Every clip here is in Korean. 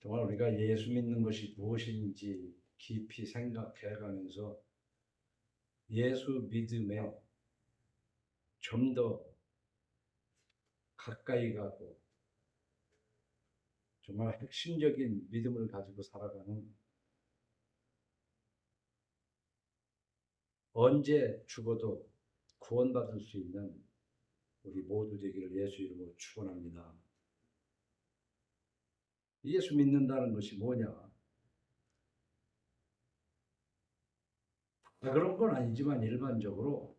정말 우리가 예수 믿는 것이 무엇인지 깊이 생각해가면서 예수 믿음에 좀 더 가까이 가고 정말 핵심적인 믿음을 가지고 살아가는, 언제 죽어도 구원받을 수 있는 우리 모두 되기를 예수 이름으로 축원합니다. 예수 믿는다는 것이 뭐냐? 그런 건 아니지만 일반적으로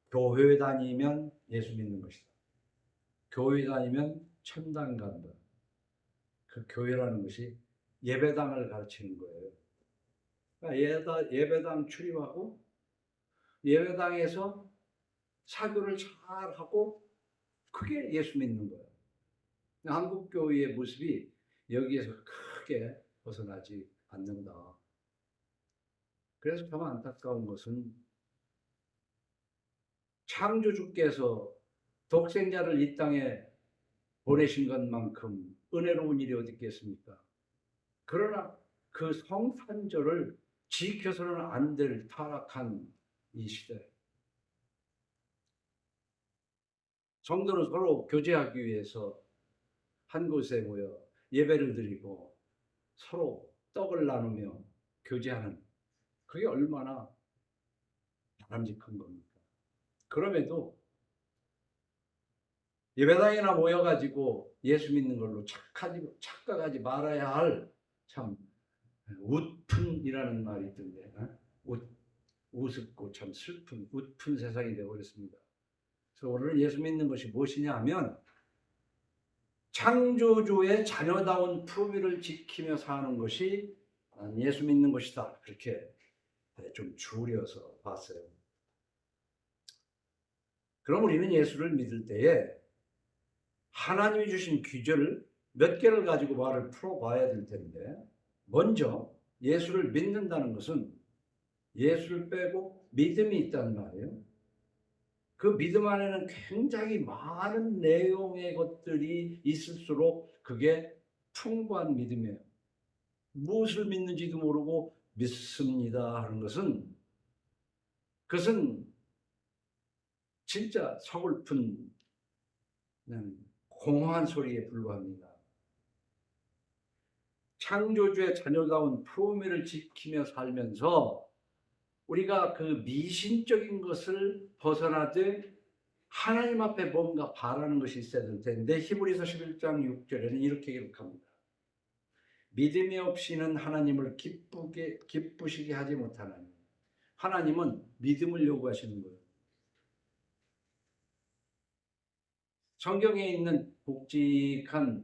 교회 다니면 예수 믿는 것이다. 교회 다니면 천당 간다. 그 교회라는 것이 예배당을 가르치는 거예요. 그러니까 예배당 출입하고 예배당에서 사교를 잘하고 그게 예수 믿는 거예요. 한국 교회의 모습이 여기에서 크게 벗어나지 않는다. 그래서 참 안타까운 것은 창조주께서 독생자를 이 땅에 보내신 것만큼 은혜로운 일이 어디 있겠습니까? 그러나 그 성탄절을 지켜서는 안 될 타락한 이 시대, 성도는 서로 교제하기 위해서 한 곳에 모여 예배를 드리고 서로 떡을 나누며 교제하는, 그게 얼마나 바람직한 겁니까? 그럼에도 예배당이나 모여가지고 예수 믿는 걸로 착각하지 말아야 할 참 웃픈이라는 말이 있던데, 우습고 참 슬픈 웃픈 세상이 되어버렸습니다. 그래서 오늘 예수 믿는 것이 무엇이냐 하면 창조주의 자녀다운 품위를 지키며 사는 것이 예수 믿는 것이다. 그렇게 좀 줄여서 봤어요. 그럼 우리는 예수를 믿을 때에 하나님이 주신 귀절 몇 개를 가지고 말을 풀어봐야 될 텐데, 먼저 예수를 믿는다는 것은 예수를 빼고 믿음이 있다는 말이에요. 그 믿음 안에는 굉장히 많은 내용의 것들이 있을수록 그게 풍부한 믿음이에요. 무엇을 믿는지도 모르고 믿습니다 하는 것은, 그것은 진짜 서글픈 공허한 소리에 불과합니다. 창조주의 자녀다운 품위를 지키며 살면서 우리가 그 미신적인 것을 벗어나되 하나님 앞에 뭔가 바라는 것이 있어야 될 텐데, 히브리서 11장 6절에는 이렇게 기록합니다. 믿음이 없이는 하나님을 기쁘시게 하지 못하나니. 하나님은 믿음을 요구하시는 거예요. 성경에 있는 굵직한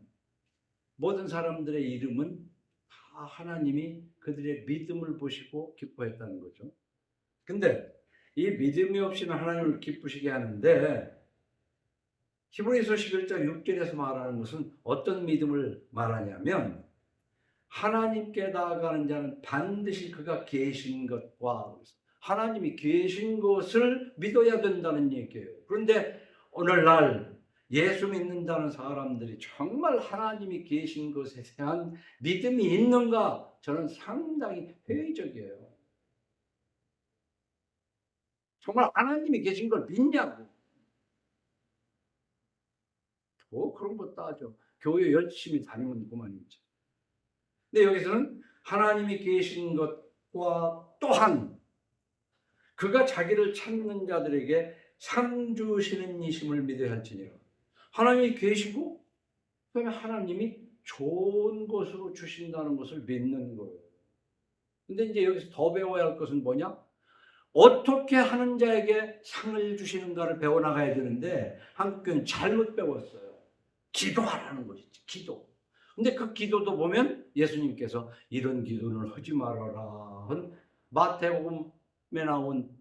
모든 사람들의 이름은 다 하나님이 그들의 믿음을 보시고 기뻐했다는 거죠. 근데 이 믿음이 없이는 하나님을 기쁘시게 하는데, 히브리서 11장 6절에서 말하는 것은 어떤 믿음을 말하냐면, 하나님께 나아가는 자는 반드시 그가 계신 것과 하나님이 계신 것을 믿어야 된다는 얘기예요. 그런데 오늘날 예수 믿는다는 사람들이 정말 하나님이 계신 것에 대한 믿음이 있는가? 저는 상당히 회의적이에요. 정말 하나님이 계신 걸 믿냐고. 그런 거 따져. 교회 열심히 다니면 그만이지. 근데 여기서는 하나님이 계신 것과 또한 그가 자기를 찾는 자들에게 상 주시는 이심을 믿어야 할지니라. 하나님이 계시고 그다음에 하나님이 좋은 것으로 주신다는 것을 믿는 거예요. 근데 이제 여기서 더 배워야 할 것은 뭐냐? 어떻게 하는 자에게 상을 주시는가를 배워나가야 되는데 한국 교회는 잘못 배웠어요. 기도하라는 것이지, 기도. 근데 그 기도도 보면 예수님께서 이런 기도는 하지 말아라. 마태복음에 나온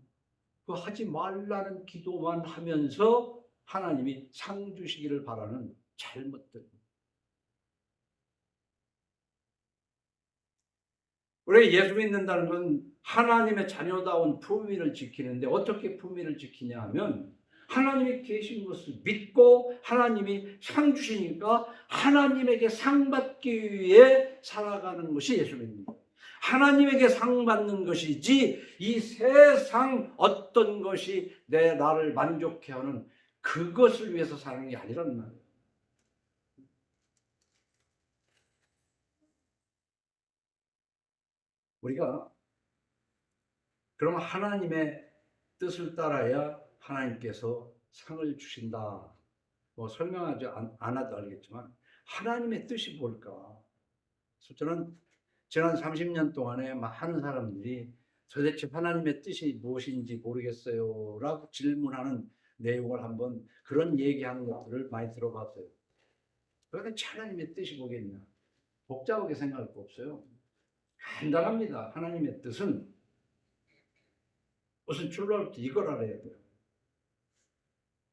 그 하지 말라는 기도만 하면서 하나님이 상 주시기를 바라는 잘못들. 우리 예수 믿는다는 건 하나님의 자녀다운 품위를 지키는데, 어떻게 품위를 지키냐 하면 하나님이 계신 것을 믿고 하나님이 상 주시니까 하나님에게 상 받기 위해 살아가는 것이 예수 믿는 거예요. 하나님에게 상 받는 것이지 이 세상 어떤 것이 나를 만족해 하는 그것을 위해서 사는 게 아니란 말이에요. 우리가 그러면 하나님의 뜻을 따라야 하나님께서 상을 주신다. 뭐 설명하지 않아도 알겠지만 하나님의 뜻이 뭘까? 저는 지난 30년 동안에 많은 사람들이 도대체 하나님의 뜻이 무엇인지 모르겠어요 라고 질문하는 내용을 한번 그런 얘기하는 것들을 많이 들어봤어요. 도대체 하나님의 뜻이 뭐겠냐? 복잡하게 생각할 거 없어요. 간단합니다. 하나님의 뜻은 무슨 출발부터 이걸 알아야 돼요.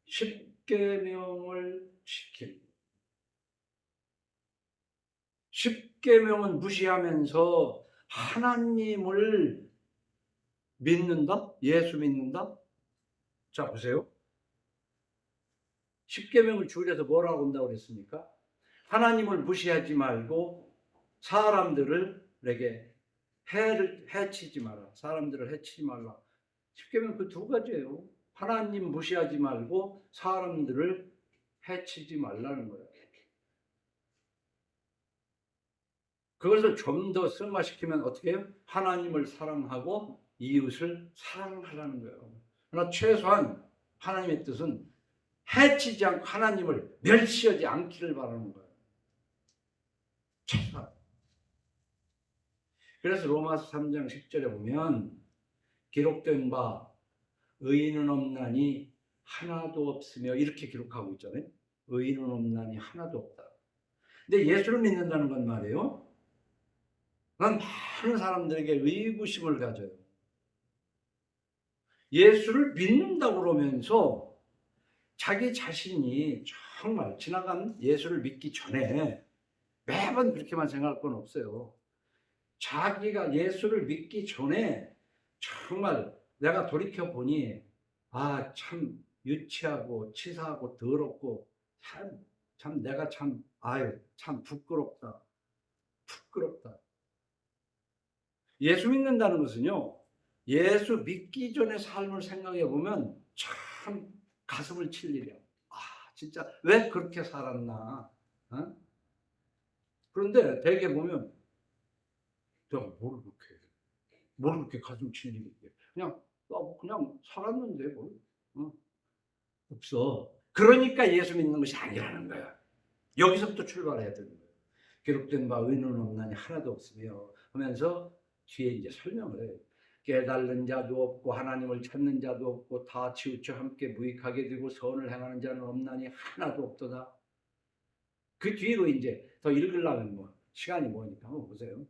십계명을 지키는. 십계명은 무시하면서 하나님을 믿는다? 예수 믿는다? 자 보세요. 십계명을 줄여서 뭐라고 한다고 그랬습니까? 하나님을 무시하지 말고 사람들에게 해치지 마라. 사람들을 해치지 말라. 십계명 그 두 가지예요. 하나님 무시하지 말고 사람들을 해치지 말라는 거예요. 그것을 좀 더 승화시키면 어떻게 해요? 하나님을 사랑하고 이웃을 사랑하라는 거예요. 그러나 최소한 하나님의 뜻은 해치지 않고 하나님을 멸시하지 않기를 바라는 거예요. 최소한. 그래서 로마서 3장 10절에 보면 기록된 바 의인은 없나니 하나도 없으며 이렇게 기록하고 있잖아요. 의인은 없나니 하나도 없다. 근데 예수를 믿는다는 건 말이에요. 난 많은 사람들에게 의구심을 가져요. 예수를 믿는다고 그러면서 자기 자신이 정말 지나간 예수를 믿기 전에 매번 그렇게만 생각할 건 없어요. 자기가 예수를 믿기 전에 정말 내가 돌이켜보니 참 유치하고 치사하고 더럽고 참 내가 참 부끄럽다. 예수 믿는다는 것은요, 예수 믿기 전의 삶을 생각해 보면 참 가슴을 칠 일이야. 진짜 왜 그렇게 살았나? 어? 그런데 대개 보면 내가 뭘 그렇게 가슴 칠 일이 있게? 그냥 살았는데 뭘? 없어. 그러니까 예수 믿는 것이 아니라는 거야. 여기서부터 출발해야 되는 거예요. 기록된 바 의인은 없나니 하나도 없으며 하면서 뒤에 이제 설명을 해요. 깨달는 자도 없고 하나님을 찾는 자도 없고 다 치우쳐 함께 무익하게 되고 선을 행하는 자는 없나니 하나도 없도다. 그 뒤로 이제 더 읽으려면 시간이 뭐니까 한번 보세요.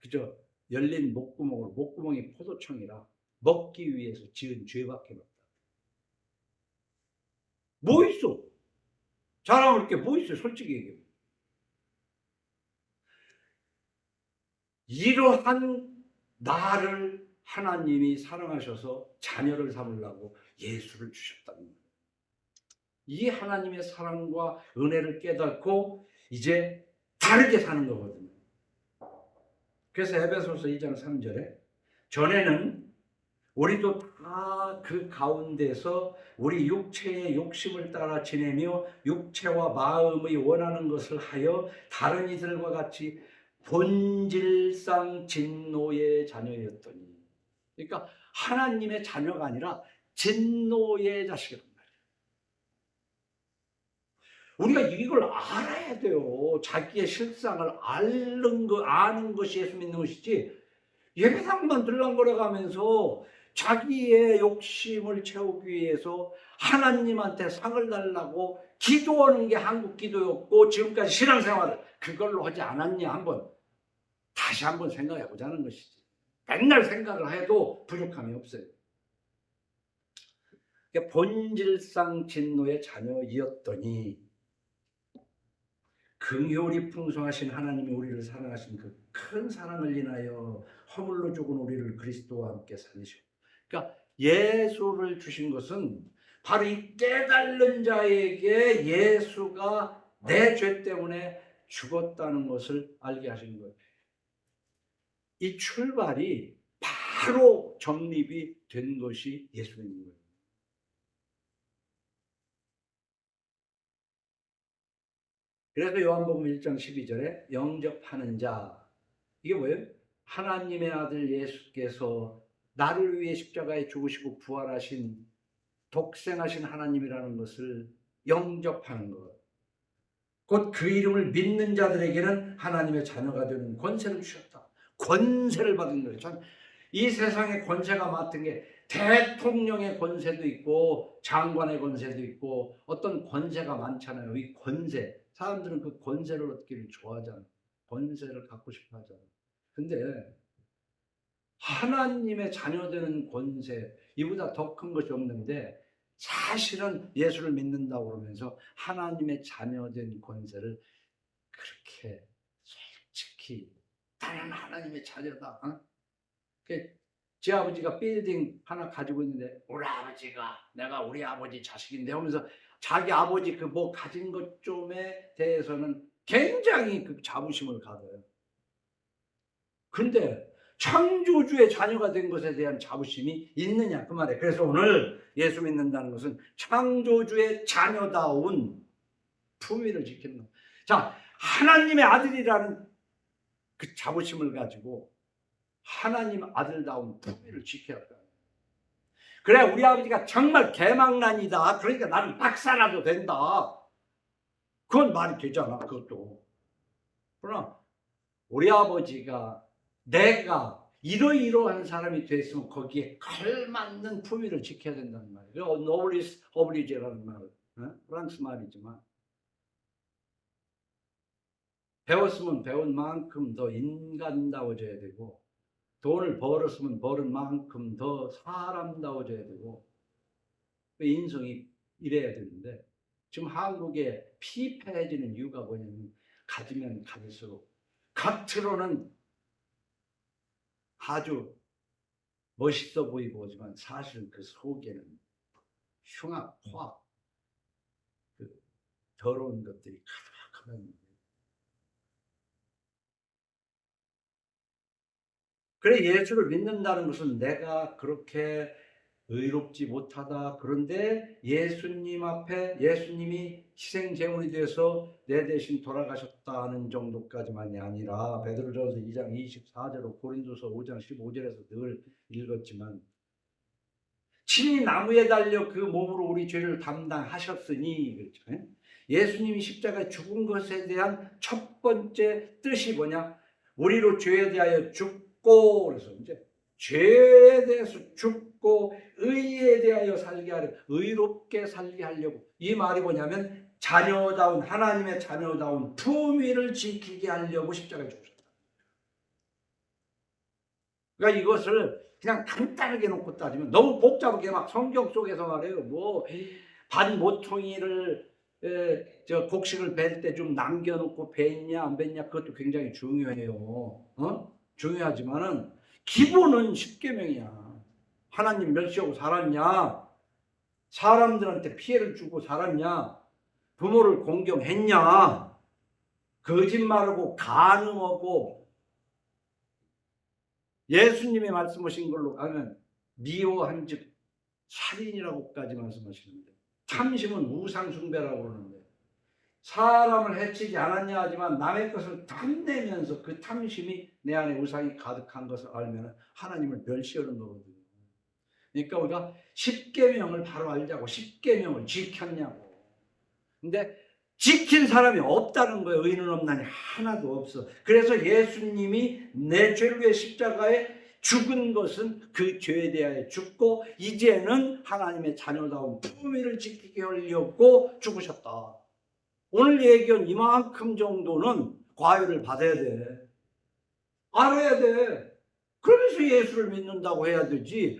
그저 열린 목구멍이 포도청이라 먹기 위해서 지은 죄밖에 없다. 뭐 있어? 자랑할 게 뭐 있어? 솔직히 얘기해. 이러한 나를 하나님이 사랑하셔서 자녀를 삼으려고 예수를 주셨다는 거예요. 이 하나님의 사랑과 은혜를 깨닫고 이제 다르게 사는 거거든요. 그래서 에베소서 2장 3절에 전에는 우리도 다 그 가운데서 우리 육체의 욕심을 따라 지내며 육체와 마음의 원하는 것을 하여 다른 이들과 같이 본질상 진노의 자녀였더니, 그러니까 하나님의 자녀가 아니라 진노의 자식이란 말이에요. 우리가 이걸 알아야 돼요. 자기의 실상을 아는 것이 예수 믿는 것이지, 예배당만 들락거려가면서 자기의 욕심을 채우기 위해서 하나님한테 상을 달라고 기도하는 게 한국 기도였고 지금까지 신앙생활을 그걸로 하지 않았냐 다시 한번 생각해 보자는 것이지. 맨날 생각을 해도 부족함이 없어요. 본질상 진노의 자녀이었더니 긍휼이 풍성하신 하나님이 우리를 사랑하신 그 큰 사랑을 인하여 허물로 죽은 우리를 그리스도와 함께 살리시고, 그러니까 예수를 주신 것은 바로 이 깨달는 자에게 예수가 내 죄 때문에 죽었다는 것을 알게 하신 거예요. 이 출발이 바로 정립이 된 것이 예수님인 거예요. 그래서 요한복음 1장 12절에 영접하는 자, 이게 뭐예요? 하나님의 아들 예수께서 나를 위해 십자가에 죽으시고 부활하신 독생하신 하나님이라는 것을 영접하는 것. 곧 그 이름을 믿는 자들에게는 하나님의 자녀가 되는 권세를 주셨다. 권세를 받은 거예요. 참, 이 세상에 권세가 맡은 게 대통령의 권세도 있고 장관의 권세도 있고 어떤 권세가 많잖아요. 이 권세. 사람들은 그 권세를 얻기를 좋아하잖아요. 권세를 갖고 싶어 하잖아요. 근데 하나님의 자녀되는 권세, 이보다 더 큰 것이 없는데 사실은 예수를 믿는다고 그러면서 하나님의 자녀된 권세를 그렇게 솔직히 나는 하나님의 자녀다. 어? 제 아버지가 빌딩 하나 가지고 있는데 우리 아버지가 내가 우리 아버지 자식인데 하면서 자기 아버지 그 뭐 가진 것 좀에 대해서는 굉장히 그 자부심을 가져요. 근데 창조주의 자녀가 된 것에 대한 자부심이 있느냐 그 말이에요. 그래서 오늘 예수 믿는다는 것은 창조주의 자녀다운 품위를 지키는 것. 자, 하나님의 아들이라는 그 자부심을 가지고 하나님 아들다운 품위를 지켜야 한다. 그래 우리 아버지가 정말 개망난이다. 그러니까 나는 박사라도 된다. 그건 말이 되잖아. 그것도. 그러나 우리 아버지가 내가 이러이러한 사람이 됐으면 거기에 걸맞는 품위를 지켜야 된다는 말이에요. 노블리스 오블리제라는 말, 프랑스 말이지만 배웠으면 배운 만큼 더 인간다워져야 되고 돈을 벌었으면 벌은 만큼 더 사람다워져야 되고 인성이 이래야 되는데 지금 한국에 피폐해지는 이유가 뭐냐면 가지면 가질수록 겉으로는 아주 멋있어 보이고 하지만 사실은 그 속에는 흉악, 화학, 그 더러운 것들이 가득하다는 거예요. 그래 예수를 믿는다는 것은 내가 그렇게 의롭지 못하다. 그런데 예수님 앞에 예수님이 희생제물이 되어서 내 대신 돌아가셨다는 정도까지만이 아니라 베드로전서 2장 24절로 고린도서 5장 15절에서 늘 읽었지만 친히 나무에 달려 그 몸으로 우리 죄를 담당하셨으니 그렇죠. 예수님이 십자가에 죽은 것에 대한 첫 번째 뜻이 뭐냐? 우리로 죄에 대하여 죽고 그래서 이제 죄에 대해서 죽고 의에 대하여 살게 하려 의롭게 살게 하려고 이 말이 뭐냐면 자녀다운 하나님의 자녀다운 품위를 지키게 하려고 십자가에 죽으셨다. 그러니까 이것을 그냥 간단하게 놓고 따지면 너무 복잡하게 막 성경 속에서 말해요. 뭐 반모퉁이를 저 곡식을 벨 때 좀 남겨놓고 뱄냐 안 뱄냐 그것도 굉장히 중요해요. 중요하지만은 기본은 십계명이야. 하나님 멸시하고 살았냐? 사람들한테 피해를 주고 살았냐? 부모를 공경했냐? 거짓말하고 간음하고 예수님의 말씀하신 걸로 가면 미워한즉 살인이라고까지 말씀하시는데 탐심은 우상숭배라고 그러는데 사람을 해치지 않았냐 하지만 남의 것을 탐내면서 그 탐심이 내 안에 우상이 가득한 것을 알면 하나님을 멸시하는 거거든요. 그러니까 우리가 십계명을 바로 알자고 십계명을 지켰냐고. 근데 지킨 사람이 없다는 거예요. 의인은 없나니 하나도 없어. 그래서 예수님이 내 죄를 위해 십자가에 죽은 것은 그 죄에 대하여 죽고 이제는 하나님의 자녀다운 품위를 지키게 하려고 죽으셨다. 오늘 얘기한 이만큼 정도는 과외를 받아야 돼. 알아야 돼. 그러면서 예수를 믿는다고 해야 되지.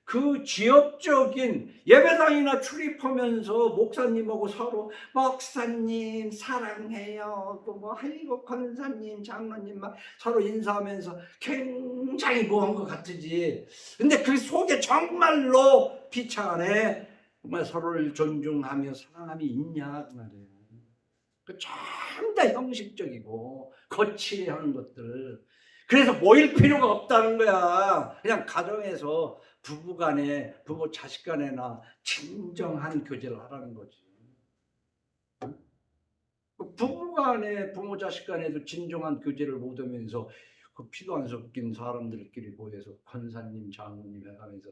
그 지역적인 예배당이나 출입하면서 목사님하고 서로 목사님 사랑해요. 또 뭐 아이고 권사님 장로님 막 서로 인사하면서 굉장히 뭐한 것 같으지. 근데 그 속에 정말로 비참해. 정말 서로를 존중하며 사랑함이 있냐 그 말이에요. 그 전부 다 형식적이고 거칠게 하는 것들. 그래서 모일 필요가 없다는 거야. 그냥 가정에서 부부간에 부부 자식간에나 진정한 교제를 하라는 거지. 부부간에 부모 자식간에도 진정한 교제를 못하면서 그 피도 안 섞인 사람들끼리 모여서 권사님 장로님 해가면서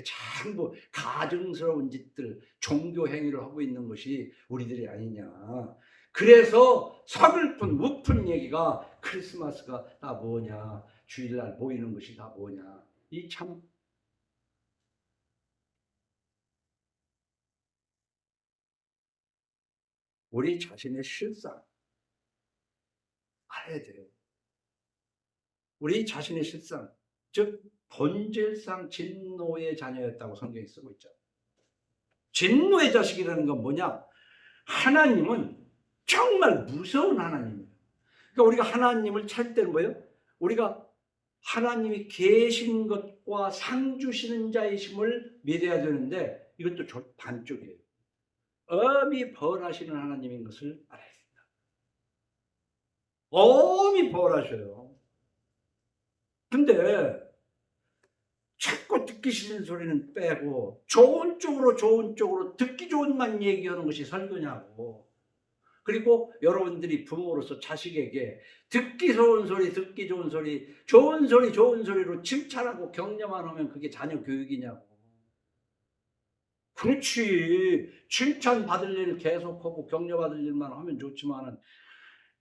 전부 가증스러운 짓들 종교 행위를 하고 있는 것이 우리들이 아니냐. 그래서 서글픈 우픈 얘기가 크리스마스가 다 뭐냐, 주일날 모이는 것이 다 뭐냐. 이 참 우리 자신의 실상 알아야 돼요. 우리 자신의 실상, 즉 본질상 진노의 자녀였다고 성경이 쓰고 있죠. 진노의 자식이라는 건 뭐냐? 하나님은 정말 무서운 하나님이에요. 그러니까 우리가 하나님을 찾을 때는 뭐예요? 우리가 하나님이 계신 것과 상 주시는 자이심을 믿어야 되는데 이것도 반쪽이에요. 엄히 벌하시는 하나님인 것을 알아야 됩니다. 엄히 벌하셔요. 근데 자꾸 듣기 싫은 소리는 빼고 좋은 쪽으로 듣기 좋은만 얘기하는 것이 설교냐고. 그리고 여러분들이 부모로서 자식에게 듣기 좋은 소리, 듣기 좋은 소리, 좋은 소리로 칭찬하고 격려만 하면 그게 자녀 교육이냐고. 그렇지. 칭찬받을 일 계속하고 격려받을 일만 하면 좋지만은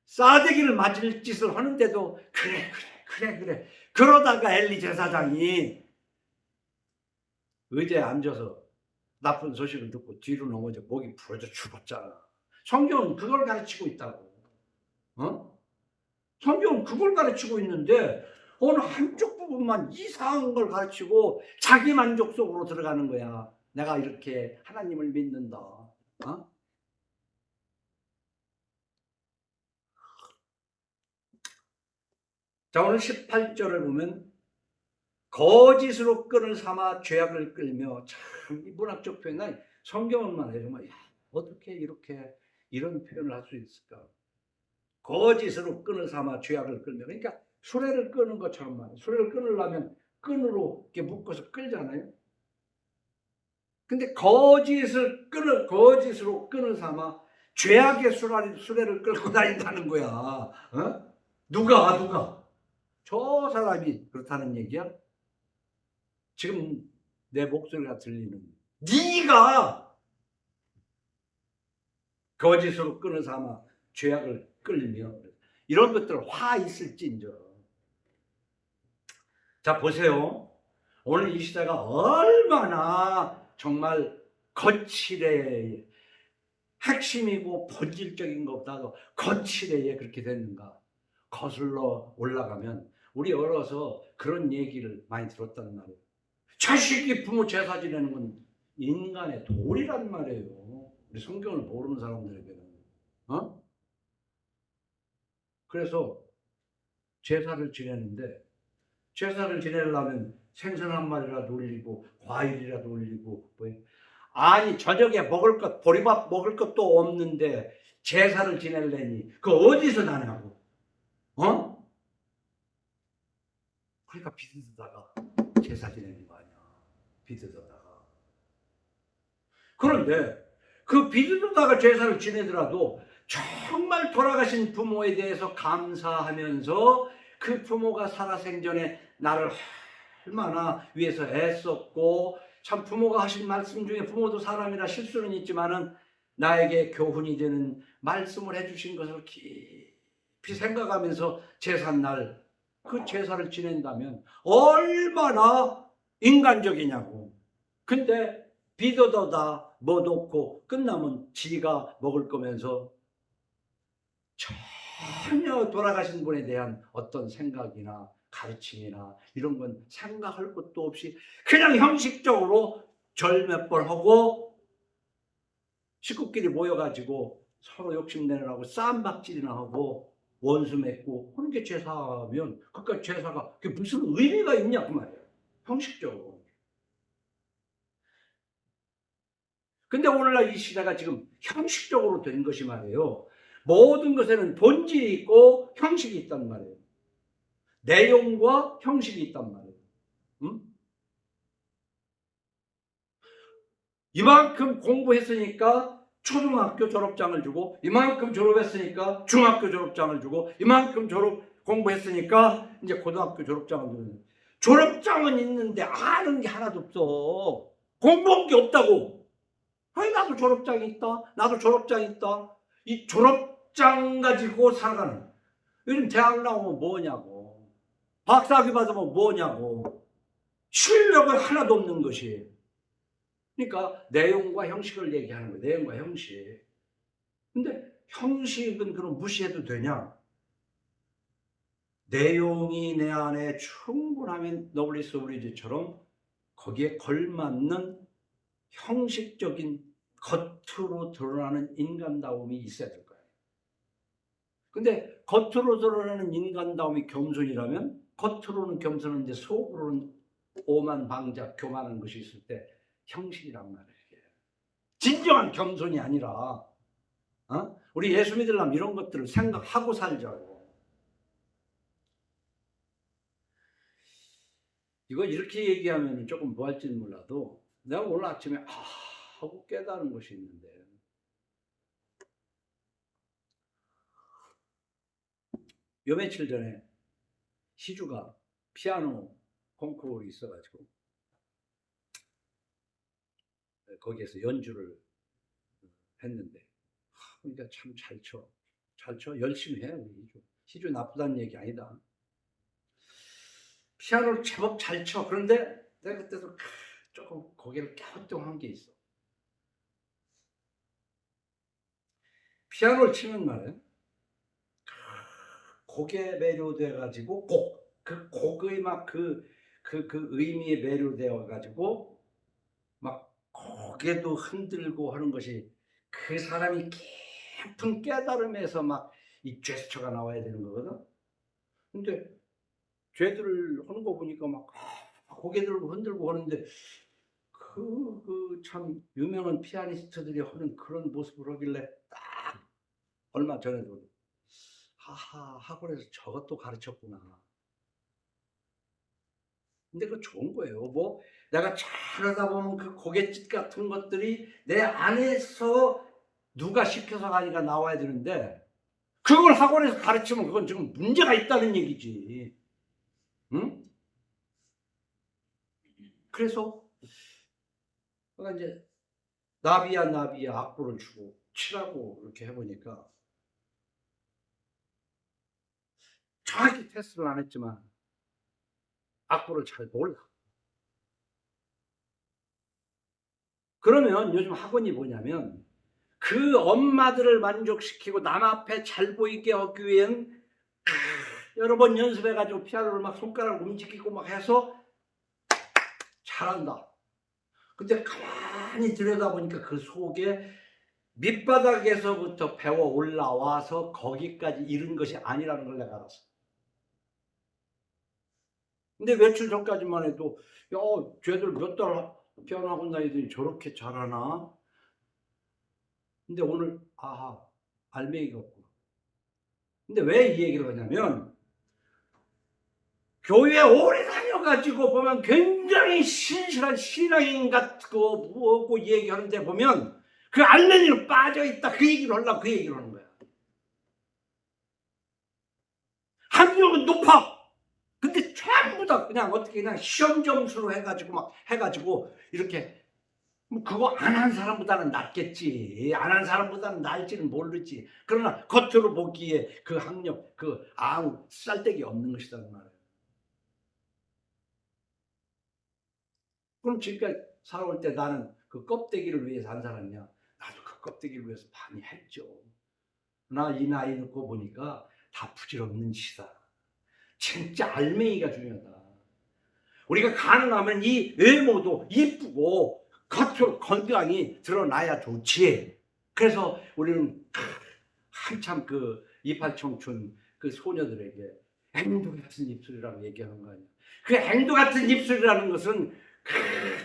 싸대기를 맞을 짓을 하는데도 그래. 그러다가 엘리 제사장이 의자에 앉아서 나쁜 소식을 듣고 뒤로 넘어져 목이 부러져 죽었잖아. 성경은 그걸 가르치고 있다고. 성경은 그걸 가르치고 있는데 어느 한쪽 부분만 이상한 걸 가르치고 자기 만족 속으로 들어가는 거야. 내가 이렇게 하나님을 믿는다. 자, 오늘 18절을 보면 거짓으로 끈을 삼아 죄악을 끌며, 참 이 문학적 표현은 성경만 해도 야, 어떻게 이렇게 이런 표현을 할 수 있을까? 거짓으로 끈을 삼아 죄악을 끌며, 그러니까 수레를 끄는 것처럼 말이에요. 수레를 끊으려면 끈으로 이렇게 묶어서 끌잖아요. 근데 거짓으로 끈을 삼아 죄악의 수레를 끌고 다닌다는 거야. 누가? 저 사람이 그렇다는 얘기야? 지금 내 목소리가 들리는 네가 거짓으로 끈을 삼아 죄악을 끌며 이런 것들 화 있을진저. 자, 보세요. 오늘 이 시대가 얼마나 정말 거칠에 핵심이고 본질적인 것보다도 거칠에 그렇게 됐는가. 거슬러 올라가면 우리 어려서 그런 얘기를 많이 들었단 말이에요. 자식이 부모 제사 지내는 건 인간의 도리란 말이에요. 우리 성경을 모르는 사람들에게는. 그래서 제사를 지내는데 제사를 지내려면 생선 한 마리라도 올리고 과일이라도 올리고 아니 저녁에 먹을 것 보리밥 먹을 것도 없는데 제사를 지내려니 그 어디서 나냐고. 그러니까 비드다가 제사 지내는 거 아니야. 비드다가. 그런데 그 비드다가 제사를 지내더라도 정말 돌아가신 부모에 대해서 감사하면서 그 부모가 살아생전에 나를 얼마나 위해서 애썼고, 참 부모가 하신 말씀 중에 부모도 사람이라 실수는 있지만은 나에게 교훈이 되는 말씀을 해주신 것을 깊이 생각하면서 제삿날 그 제사를 지낸다면 얼마나 인간적이냐고. 근데 비도도다 뭐 놓고 끝나면 지가 먹을 거면서 전혀 돌아가신 분에 대한 어떤 생각이나 가르침이나 이런 건 생각할 것도 없이 그냥 형식적으로 절 몇 번 하고 식구끼리 모여가지고 서로 욕심내느라고 쌈박질이나 하고 원수 맺고 하는 게 제사면, 그러니까 제사가 그게 무슨 의미가 있냐 그 말이에요. 형식적으로. 근데 오늘날 이 시대가 지금 형식적으로 된 것이 말이에요. 모든 것에는 본질이 있고 형식이 있단 말이에요. 내용과 형식이 있단 말이에요. 응? 이만큼 공부했으니까 초등학교 졸업장을 주고, 이만큼 졸업했으니까 중학교 졸업장을 주고, 이만큼 공부했으니까 이제 고등학교 졸업장을 주는. 졸업장은 있는데 아는 게 하나도 없어. 공부한 게 없다고. 아니, 나도 졸업장이 있다. 나도 졸업장이 있다. 이 졸업장 가지고 살아가는. 요즘 대학 나오면 뭐냐고. 박사학위 받으면 뭐냐고. 실력은 하나도 없는 것이. 그러니까 내용과 형식을 얘기하는 거예요. 내용과 형식. 근데 형식은 그럼 무시해도 되냐? 내용이 내 안에 충분하면 노블리스 브리지처럼 거기에 걸맞는 형식적인 겉으로 드러나는 인간다움이 있어야 될 거예요. 근데 겉으로 드러나는 인간다움이 겸손이라면, 겉으로는 겸손한데 속으로는 오만방자 교만한 것이 있을 때 형식이란 말이에요. 진정한 겸손이 아니라, 우리 예수 믿으려면 이런 것들을 생각하고 살자고. 이거 이렇게 얘기하면 조금 뭐 할지는 몰라도, 내가 오늘 아침에 하고 깨달은 것이 있는데, 요 며칠 전에 희주가 피아노 콩쿠르이 있어가지고 거기에서 연주를 했는데, 그러니까 참 잘 쳐. 잘 쳐. 열심히 해, 우리 희주. 희주 나쁘다는 얘기 아니다. 피아노를 제법 잘 쳐. 그런데 내가 그때도 조금 고개를 갸우뚱한 게 있어. 피아노를 치면 말이야, 곡에 매료돼가지고 그 곡의 막 그 의미에 매료되어가지고 막 고개도 흔들고 하는 것이, 그 사람이 깊은 깨달음에서 막 이 제스처가 나와야 되는 거거든. 근데 쟤들을 하는 거 보니까 막 고개 들고 흔들고 하는데, 참 유명한 피아니스트들이 하는 그런 모습을 하길래 딱 얼마 전에도 학원에서 저것도 가르쳤구나. 근데 그거 좋은 거예요. 뭐 내가 잘하다 보면 그 고갯짓 같은 것들이 내 안에서 누가 시켜서가 아니라 나와야 되는데, 그걸 학원에서 가르치면 그건 지금 문제가 있다는 얘기지. 응? 그래서 내가 이제 나비야 악보를 주고 치라고 이렇게 해보니까, 정확히 테스트를 안 했지만 악보를 잘 몰라. 그러면 요즘 학원이 뭐냐면, 그 엄마들을 만족시키고 남 앞에 잘 보이게 하기 위한 여러 번 연습해가지고 피아노를 막 손가락을 움직이고 막 해서 잘한다. 근데 가만히 들여다보니까 그 속에 밑바닥에서부터 배워 올라와서 거기까지 이른 것이 아니라는 걸 내가 알았어. 근데 며칠 전까지만 해도 쟤들 몇 달 피아노 학원 다니더니 저렇게 잘하나? 근데 오늘 알맹이가 없구나. 근데 왜 이 얘기를 하냐면, 교회 오래 다녀가지고 보면 굉장히 신실한 신앙인 같고 뭐고 얘기하는데 보면 그 알맹이로 빠져있다, 그 얘기를 하려고 그 얘기를 하는 거야. 학력은 높아. 근데 전부 다 그냥 어떻게 그냥 시험 점수로 해가지고 이렇게, 그거 안 한 사람보다는 낫겠지. 안 한 사람보다는 나을지는 모르지. 그러나 겉으로 보기에 그 학력, 아무 쌀데기 없는 것이라는 말이에요. 그럼 지금까지 살아올 때 나는 그 껍데기를 위해서 한 사람이냐? 나도 그 껍데기를 위해서 많이 했죠. 나 이 나이 듣고 보니까 다 부질없는 짓이다. 진짜 알맹이가 중요하다. 우리가 가능하면 이 외모도 이쁘고 겉으로 건강히 드러나야 좋지. 그래서 우리는 한참 그 이팔청춘 그 소녀들에게 앵두 같은 입술이라고 얘기하는 거 아니야. 그 앵두 같은 입술이라는 것은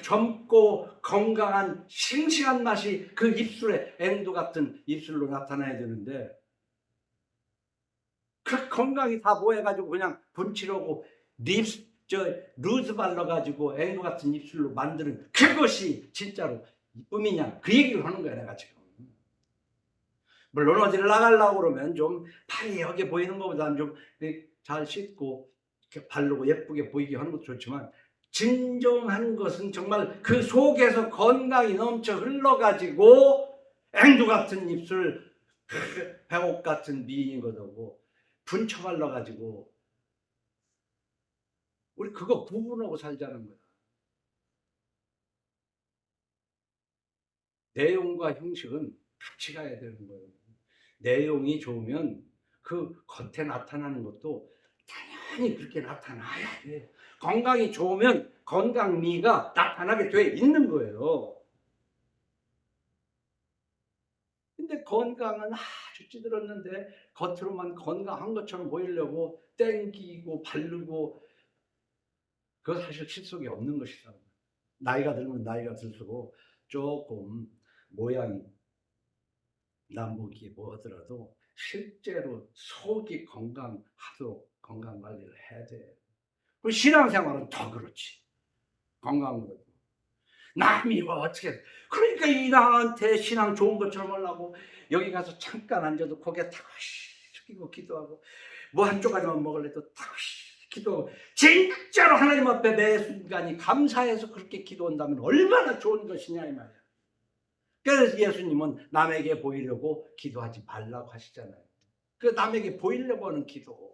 젊고 건강한 싱싱한 맛이 그 입술에 앵두 같은 입술로 나타나야 되는데 그 건강이 다 모여가지고 그냥 분칠하고 루즈 발라가지고 앵두 같은 입술로 만드는 그것이 진짜로 의미냐, 그 얘기를 하는 거야 내가 지금. 물론 어디를 나가려고 그러면 좀 파리하게 보이는 것보다는 좀 잘 씻고 바르고 예쁘게 보이게 하는 것도 좋지만 진정한 것은 정말 그 속에서 건강이 넘쳐 흘러가지고 앵두 같은 입술, 백옥 같은 미인인 거고 분쳐 발라가지고 우리 그거 구분하고 살자는 거야. 내용과 형식은 같이 가야 되는 거예요. 내용이 좋으면 그 겉에 나타나는 것도 당연히 그렇게 나타나야 돼요. 건강이 좋으면 건강미가 나타나게 돼 있는 거예요. 근데 건강은 아주 찌들었는데 겉으로만 건강한 것처럼 보이려고 땡기고 바르고 그거 사실 실속이 없는 것이다. 나이가 들면 나이가 들수록 조금 모양이 남보기에 뭐 하더라도 실제로 속이 건강하도록 건강 관리를 해야 돼. 그 신앙생활은 더 그렇지. 건강으로. 남이 뭐 어떻게 그러니까 이 나한테 신앙 좋은 것처럼 하려고 여기 가서 잠깐 앉아도 고개 탁 숙이고 기도하고 뭐 한쪽 가지만 먹을래도 탁 기도하고 진짜로 하나님 앞에 매 순간이 감사해서 그렇게 기도한다면 얼마나 좋은 것이냐 이 말이야. 그래서 예수님은 남에게 보이려고 기도하지 말라고 하시잖아요. 그 남에게 보이려고 하는 기도,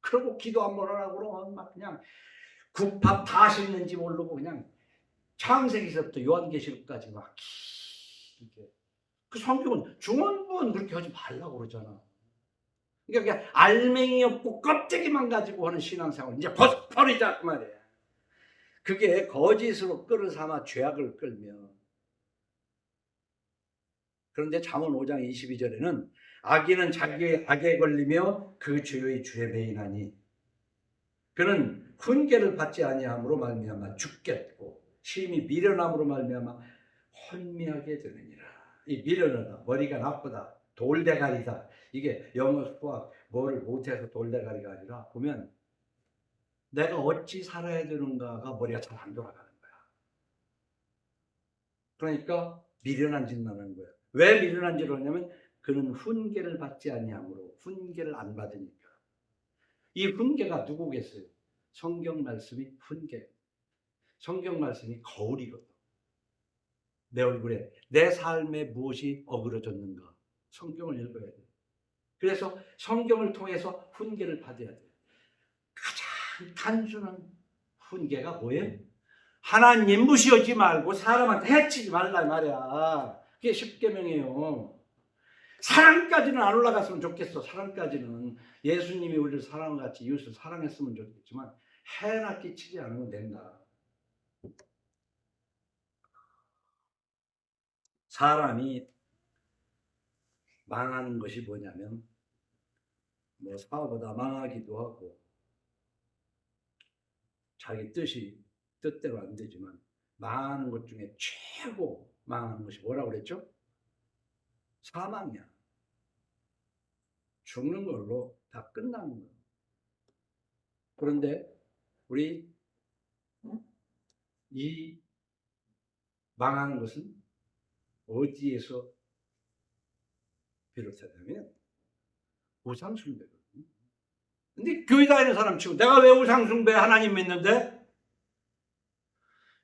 그러고 기도 한번 하라고 그러면 막 그냥 국밥 다 씹는지 모르고 그냥 창세기서부터 요한계시록까지 막 길게. 그 성경은 중원부는 그렇게 하지 말라고 그러잖아. 그러니까 알맹이 없고 껍데기만 가지고 하는 신앙생활 이제 버리자 그 말이야. 그게 거짓으로 끌어 삼아 죄악을 끌면. 그런데 잠언 5장 22절에는 악인은 자기의 악에 걸리며 그 죄의 줄에 매이나니 그는 훈계를 받지 아니함으로 말미암아 죽겠고 심히 미련함으로 말미암아 혼미하게 되느니라. 이 미련하다, 머리가 나쁘다, 돌대가리다. 이게 영어, 수학 뭐를 못해서 돌대가리가 아니라 보면 내가 어찌 살아야 되는가가 머리가 잘 안 돌아가는 거야. 그러니까 미련한 짓을 하는 거야. 왜 미련한 짓을 하냐면 그는 훈계를 받지 아니함으로 훈계를 안 받으니까. 이 훈계가 누구겠어요? 성경 말씀이 훈계. 성경 말씀이 거울이거든. 내 얼굴에 내 삶에 무엇이 어그러졌는가 성경을 읽어야 돼. 그래서 성경을 통해서 훈계를 받아야 돼. 가장 단순한 훈계가 뭐예요? 하나님 무시하지 말고 사람한테 해치지 말라 말이야. 그게 십계명이에요. 사랑까지는 안 올라갔으면 좋겠어. 사랑까지는 예수님이 우리를 사랑같이 이웃을 사랑했으면 좋겠지만 해나 끼치지 않으면 된다. 사람이 망하는 것이 뭐냐면 뭐 사업하다 망하기도 하고 자기 뜻대로 안 되지만 망하는 것 중에 최고 망하는 것이 뭐라고 그랬죠? 사망이야. 죽는 걸로 다 끝나는 거야. 그런데 우리 이 망하는 것은 어디에서 비롯하냐면 우상숭배거든요. 근데 교회 다니는 사람 치고 내가 왜 우상숭배 하나님 믿는데?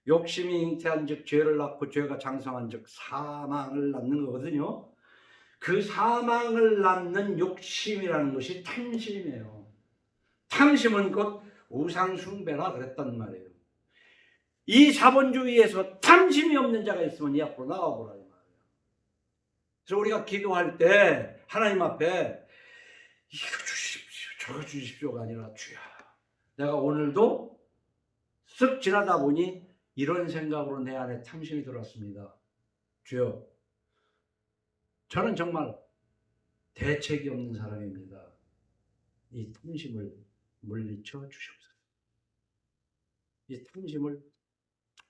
욕심이 잉태한 즉 죄를 낳고 죄가 장성한 즉 사망을 낳는 거거든요. 그 사망을 낳는 욕심이라는 것이 탐심이에요. 탐심은 곧 우상숭배라 그랬단 말이에요. 이 자본주의에서 탐심이 없는 자가 있으면 이 앞으로 나와보라 이 말이에요. 그래서 우리가 기도할 때 하나님 앞에 이거 주십시오 저거 주십시오가 아니라 주야 내가 오늘도 쓱 지나다 보니 이런 생각으로 내 안에 탐심이 들었습니다. 주여 저는 정말 대책이 없는 사람입니다. 이 탐심을 물리쳐 주시옵소서. 이 탐심을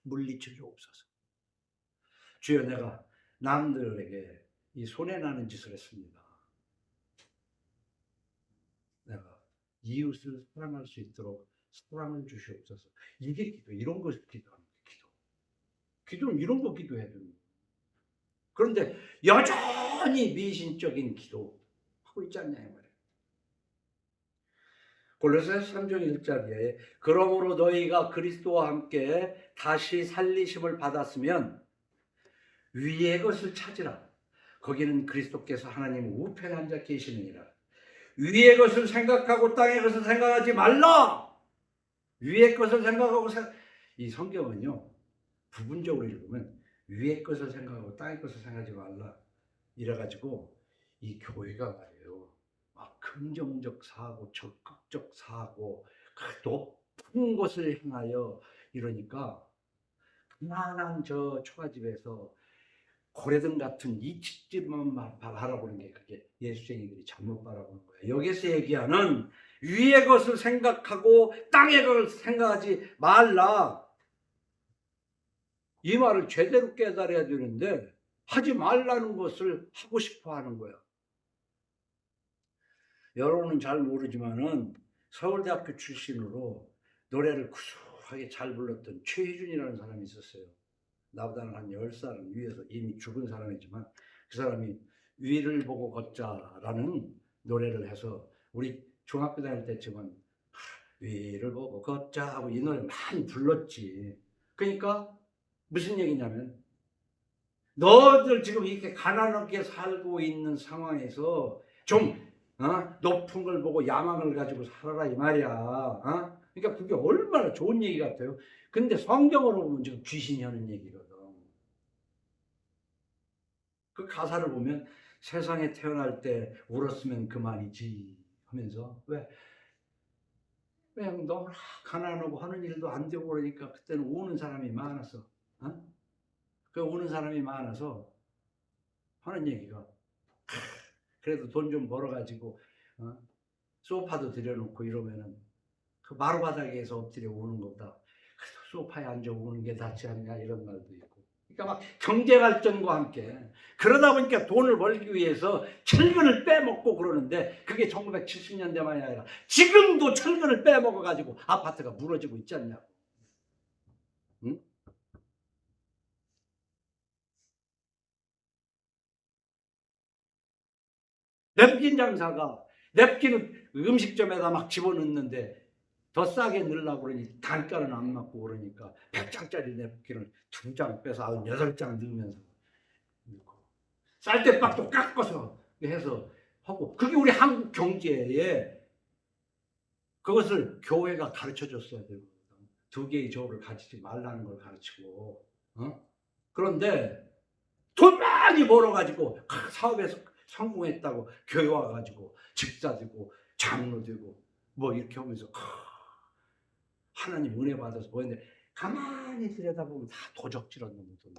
물리쳐 주옵소서. 주여, 내가 남들에게 이 손해나는 짓을 했습니다. 내가 이웃을 사랑할 수 있도록 사랑을 주시옵소서. 이게 기도, 이런 것을 기도하는 거예요. 기도는 이런 거 기도해야 됩니다. 그런데 여전히 미신적인 기도 하고 있지 않냐 이 말이에요. 골로새서 3장 1절에 그러므로 너희가 그리스도와 함께 다시 살리심을 받았으면 위의 것을 찾으라. 거기는 그리스도께서 하나님 우편에 앉아 계시느니라. 위의 것을 생각하고 땅의 것을 생각하지 말라. 위의 것을 생각하고 이 성경은요, 부분적으로 읽으면 위의 것을 생각하고 땅의 것을 생각하지 말라 이래가지고 이 교회가 말이에요, 막 긍정적 사고, 적극적 사고, 그 높은 곳을 향하여 이러니까 가난한 저 초가집에서 고래등 같은 이집만 바라보는 게 그게 예수쟁이들이 잘못 바라보는 거예요. 여기서 얘기하는 위의 것을 생각하고 땅의 것을 생각하지 말라, 이 말을 제대로 깨달아야 되는데 하지 말라는 것을 하고 싶어 하는 거야. 여러분은 잘 모르지만은 서울대학교 출신으로 노래를 구수하게 잘 불렀던 최희준이라는 사람이 있었어요. 나보다는 한 10살 위에서 이미 죽은 사람이지만 그 사람이 위를 보고 걷자라는 노래를 해서 우리 중학교 다닐 때쯤은 위를 보고 걷자 하고 이 노래 많이 불렀지. 그러니까 무슨 얘기냐면 너들 지금 이렇게 가난하게 살고 있는 상황에서 좀 높은 걸 보고 야망을 가지고 살아라 이 말이야. 그러니까 그게 얼마나 좋은 얘기 같아요. 근데 성경으로 보면 지금 귀신이 하는 얘기거든. 그 가사를 보면 세상에 태어날 때 울었으면 그만이지 하면서 왜 너무 가난하고 하는 일도 안 되고 그러니까 그때는 우는 사람이 많았어. 그 우는 사람이 많아서 하는 얘기가 그래도 돈 좀 벌어가지고 소파도 들여놓고 이러면은 그 마루바닥에서 엎드려 우는 것보다 소파에 앉아 우는 게 낫지 않냐 이런 말도 있고. 그러니까 막 경제 발전과 함께 그러다 보니까 돈을 벌기 위해서 철근을 빼먹고 그러는데 그게 1970년대만이 아니라 지금도 철근을 빼먹어가지고 아파트가 무너지고 있지 않냐고. 응? 냅킨 장사가 냅킨을 음식점에다 막 집어넣는데 더 싸게 넣으려고 그러니 단가는 안 맞고 그러니까 100장짜리 냅킨을 2장 빼서 98장 넣으면서 쌀때밥도 깎아서 해서 하고, 그게 우리 한국 경제에 그것을 교회가 가르쳐 줬어야 되거든. 두 개의 저울을 가지지 말라는 걸 가르치고. 그런데 돈 많이 벌어가지고 사업에서 성공했다고 교회 와가지고 집사 되고 장로 되고 뭐 이렇게 하면서 하나님 은혜 받아서 뭐 했는데 가만히 들여다보면 다 도적질한 놈들.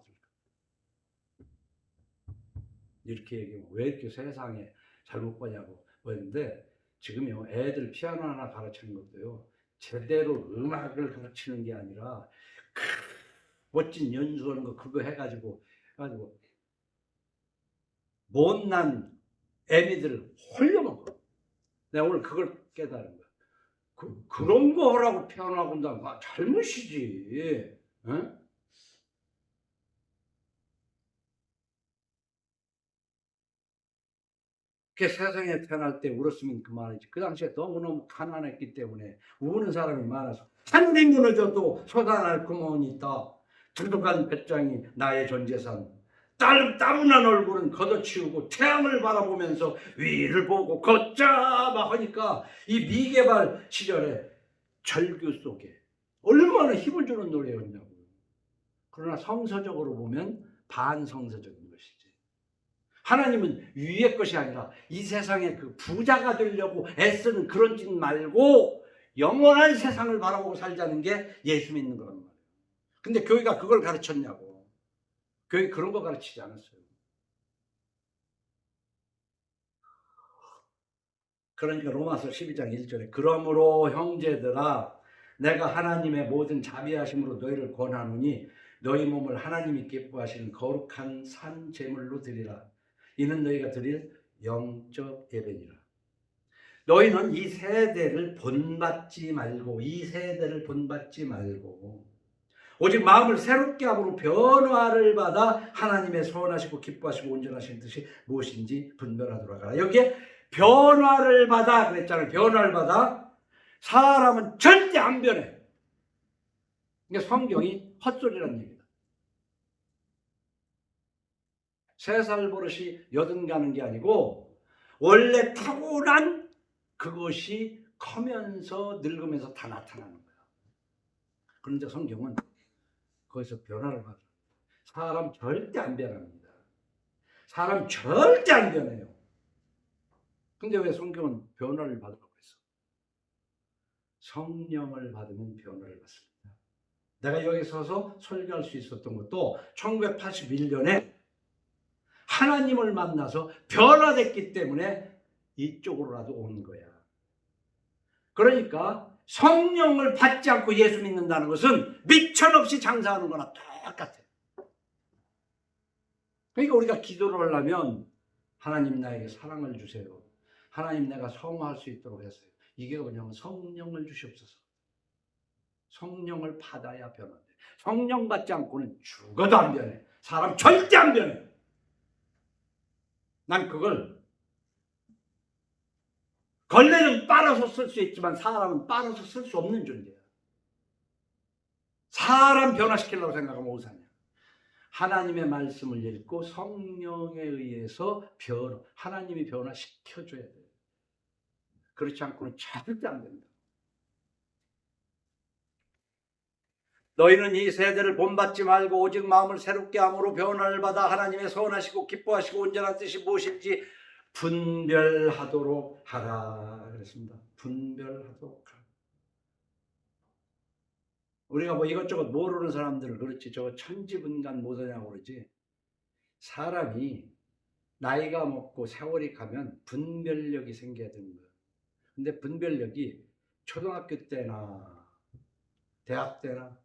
이렇게 얘기하면 왜 이렇게 세상에 잘못 보냐고 뭐 했는데, 지금요 애들 피아노 하나 가르치는 것도요 제대로 음악을 가르치는 게 아니라 멋진 연주하는 거 그거 해가지고 못난 애미들을 홀려먹어. 내가 오늘 그걸 깨달은 거야. 그런 거 하라고 피아노 학원도 잘못이지. 응? 그 세상에 태어날 때 울었으면 그만이지. 그 당시에 너무너무 가난했기 때문에 우는 사람이 많아서 산이 무너져도 솟아날 구멍이 있다. 두둑한 배짱이 나의 전 재산. 따분한 얼굴은 걷어치우고 태양을 바라보면서 위를 보고 걷자 막 하니까 이 미개발 시절에 절규 속에 얼마나 힘을 주는 노래였냐고요. 그러나 성서적으로 보면 반성서적인 것이지. 하나님은 위의 것이 아니라 이 세상에 그 부자가 되려고 애쓰는 그런 짓 말고 영원한 세상을 바라보고 살자는 게 예수 믿는 거란 말이에요. 근데 교회가 그걸 가르쳤냐고. 교회 그런 거 가르치지 않았어요. 그러니까 로마서 12장 1절에 그러므로 형제들아 내가 하나님의 모든 자비하심으로 너희를 권하노니 너희 몸을 하나님이 기뻐하시는 거룩한 산 제물로 드리라. 이는 너희가 드릴 영적 예배니라. 너희는 이 세대를 본받지 말고 오직 마음을 새롭게 함으로 변화를 받아 하나님의 선하시고 기뻐하시고 온전하신 뜻이 무엇인지 분별하도록 하라. 여기에 변화를 받아 그랬잖아요. 변화를 받아. 사람은 절대 안 변해. 그러니까 성경이 헛소리라는 얘기다. 3살 버릇이 80 가는 게 아니고 원래 타고난 그것이 커면서 늙으면서 다 나타나는 거야. 그런데 성경은 거기서 변화를 받아. 사람 절대 안 변합니다. 사람 절대 안 변해요. 근데 왜 성경은 변화를 받으라고 했어? 성령을 받으면 변화를 받습니다. 내가 여기 서서 설교할 수 있었던 것도 1981년에 하나님을 만나서 변화됐기 때문에 이쪽으로라도 온 거야. 그러니까 성령을 받지 않고 예수 믿는다는 것은 미천없이 장사하는 거나 똑같아. 그러니까 우리가 기도를 하려면 하나님 나에게 사랑을 주세요. 하나님 내가 성화할 수 있도록 했어요. 이게 뭐냐면 성령을 주시옵소서. 성령을 받아야 변화돼. 성령 받지 않고는 죽어도 안 변해. 사람 절대 안 변해. 난 그걸 걸레는 빨아서 쓸 수 있지만 사람은 빨아서 쓸 수 없는 존재야. 사람 변화시키려고 생각하면 오산이야. 하나님의 말씀을 읽고 성령에 의해서 하나님이 변화시켜줘야 돼. 그렇지 않고는 절대 안 된다. 너희는 이 세대를 본받지 말고 오직 마음을 새롭게 함으로 변화를 받아 하나님의 선하시고 기뻐하시고 온전한 뜻이 무엇인지 분별하도록 하라 그랬습니다. 분별하도록 하라. 우리가 뭐 이것저것 모르는 사람들은 그렇지 저거 천지분간 못하냐고 그러지. 사람이 나이가 먹고 세월이 가면 분별력이 생겨야 되는 거야. 근데 분별력이 초등학교 때나 대학 때나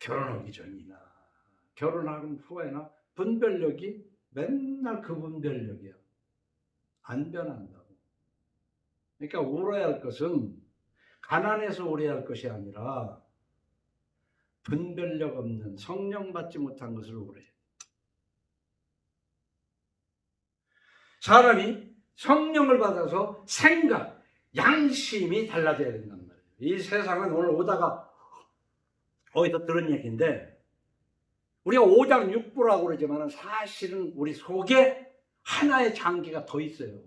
결혼하기 전이나 결혼하는 후에나 분별력이 맨날 그 분별력이야. 안 변한다고. 그러니까 울어야 할 것은 가난해서 울어야 할 것이 아니라 분별력 없는 성령 받지 못한 것을 울어야 돼. 사람이 성령을 받아서 생각, 양심이 달라져야 된단 말이에요. 이 세상은 오늘 오다가 어디서 들은 얘기인데 우리가 오장육부라고 그러지만 사실은 우리 속에 하나의 장기가 더 있어요.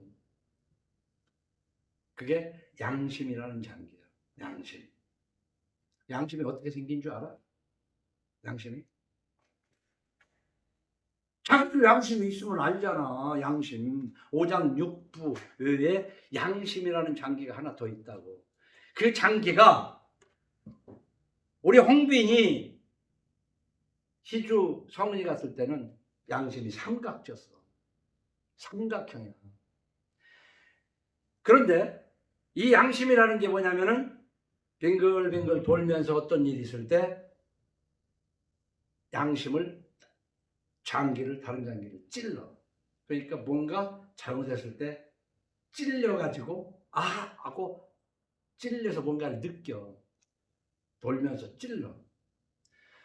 그게 양심이라는 장기야. 양심. 양심이 어떻게 생긴 줄 알아? 양심이? 자꾸 양심이 있으면 알잖아. 양심. 오장육부에 양심이라는 장기가 하나 더 있다고. 그 장기가 우리 홍빈이 희주 성은이 갔을 때는 양심이 삼각졌어. 삼각형이야. 그런데 이 양심이라는 게 뭐냐면은 빙글빙글 돌면서 어떤 일이 있을 때 양심을 다른 장기를 찔러. 그러니까 뭔가 잘못했을 때 찔려가지고 하고 찔려서 뭔가를 느껴. 돌면서 찔러.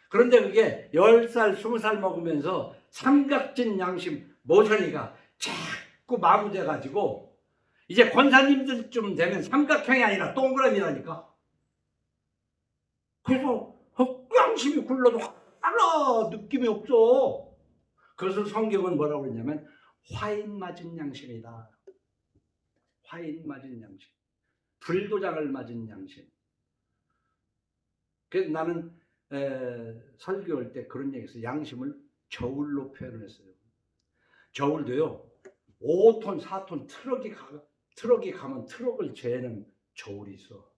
그런데 그게 10살, 20살 먹으면서 삼각진 양심 모서리가 자꾸 마모돼가지고 이제 권사님들쯤 되면 삼각형이 아니라 동그라미라니까. 그래서 양심이 굴러도 하나 느낌이 없어. 그것을 성경은 뭐라고 그러냐면 화인 맞은 양심이다. 화인 맞은 양심. 불도장을 맞은 양심. 그래서 나는 설교할 때 그런 얘기했어요. 양심을 저울로 표현을 했어요. 저울도요. 5톤, 4톤 트럭이 가면 트럭을 재는 저울이 있어.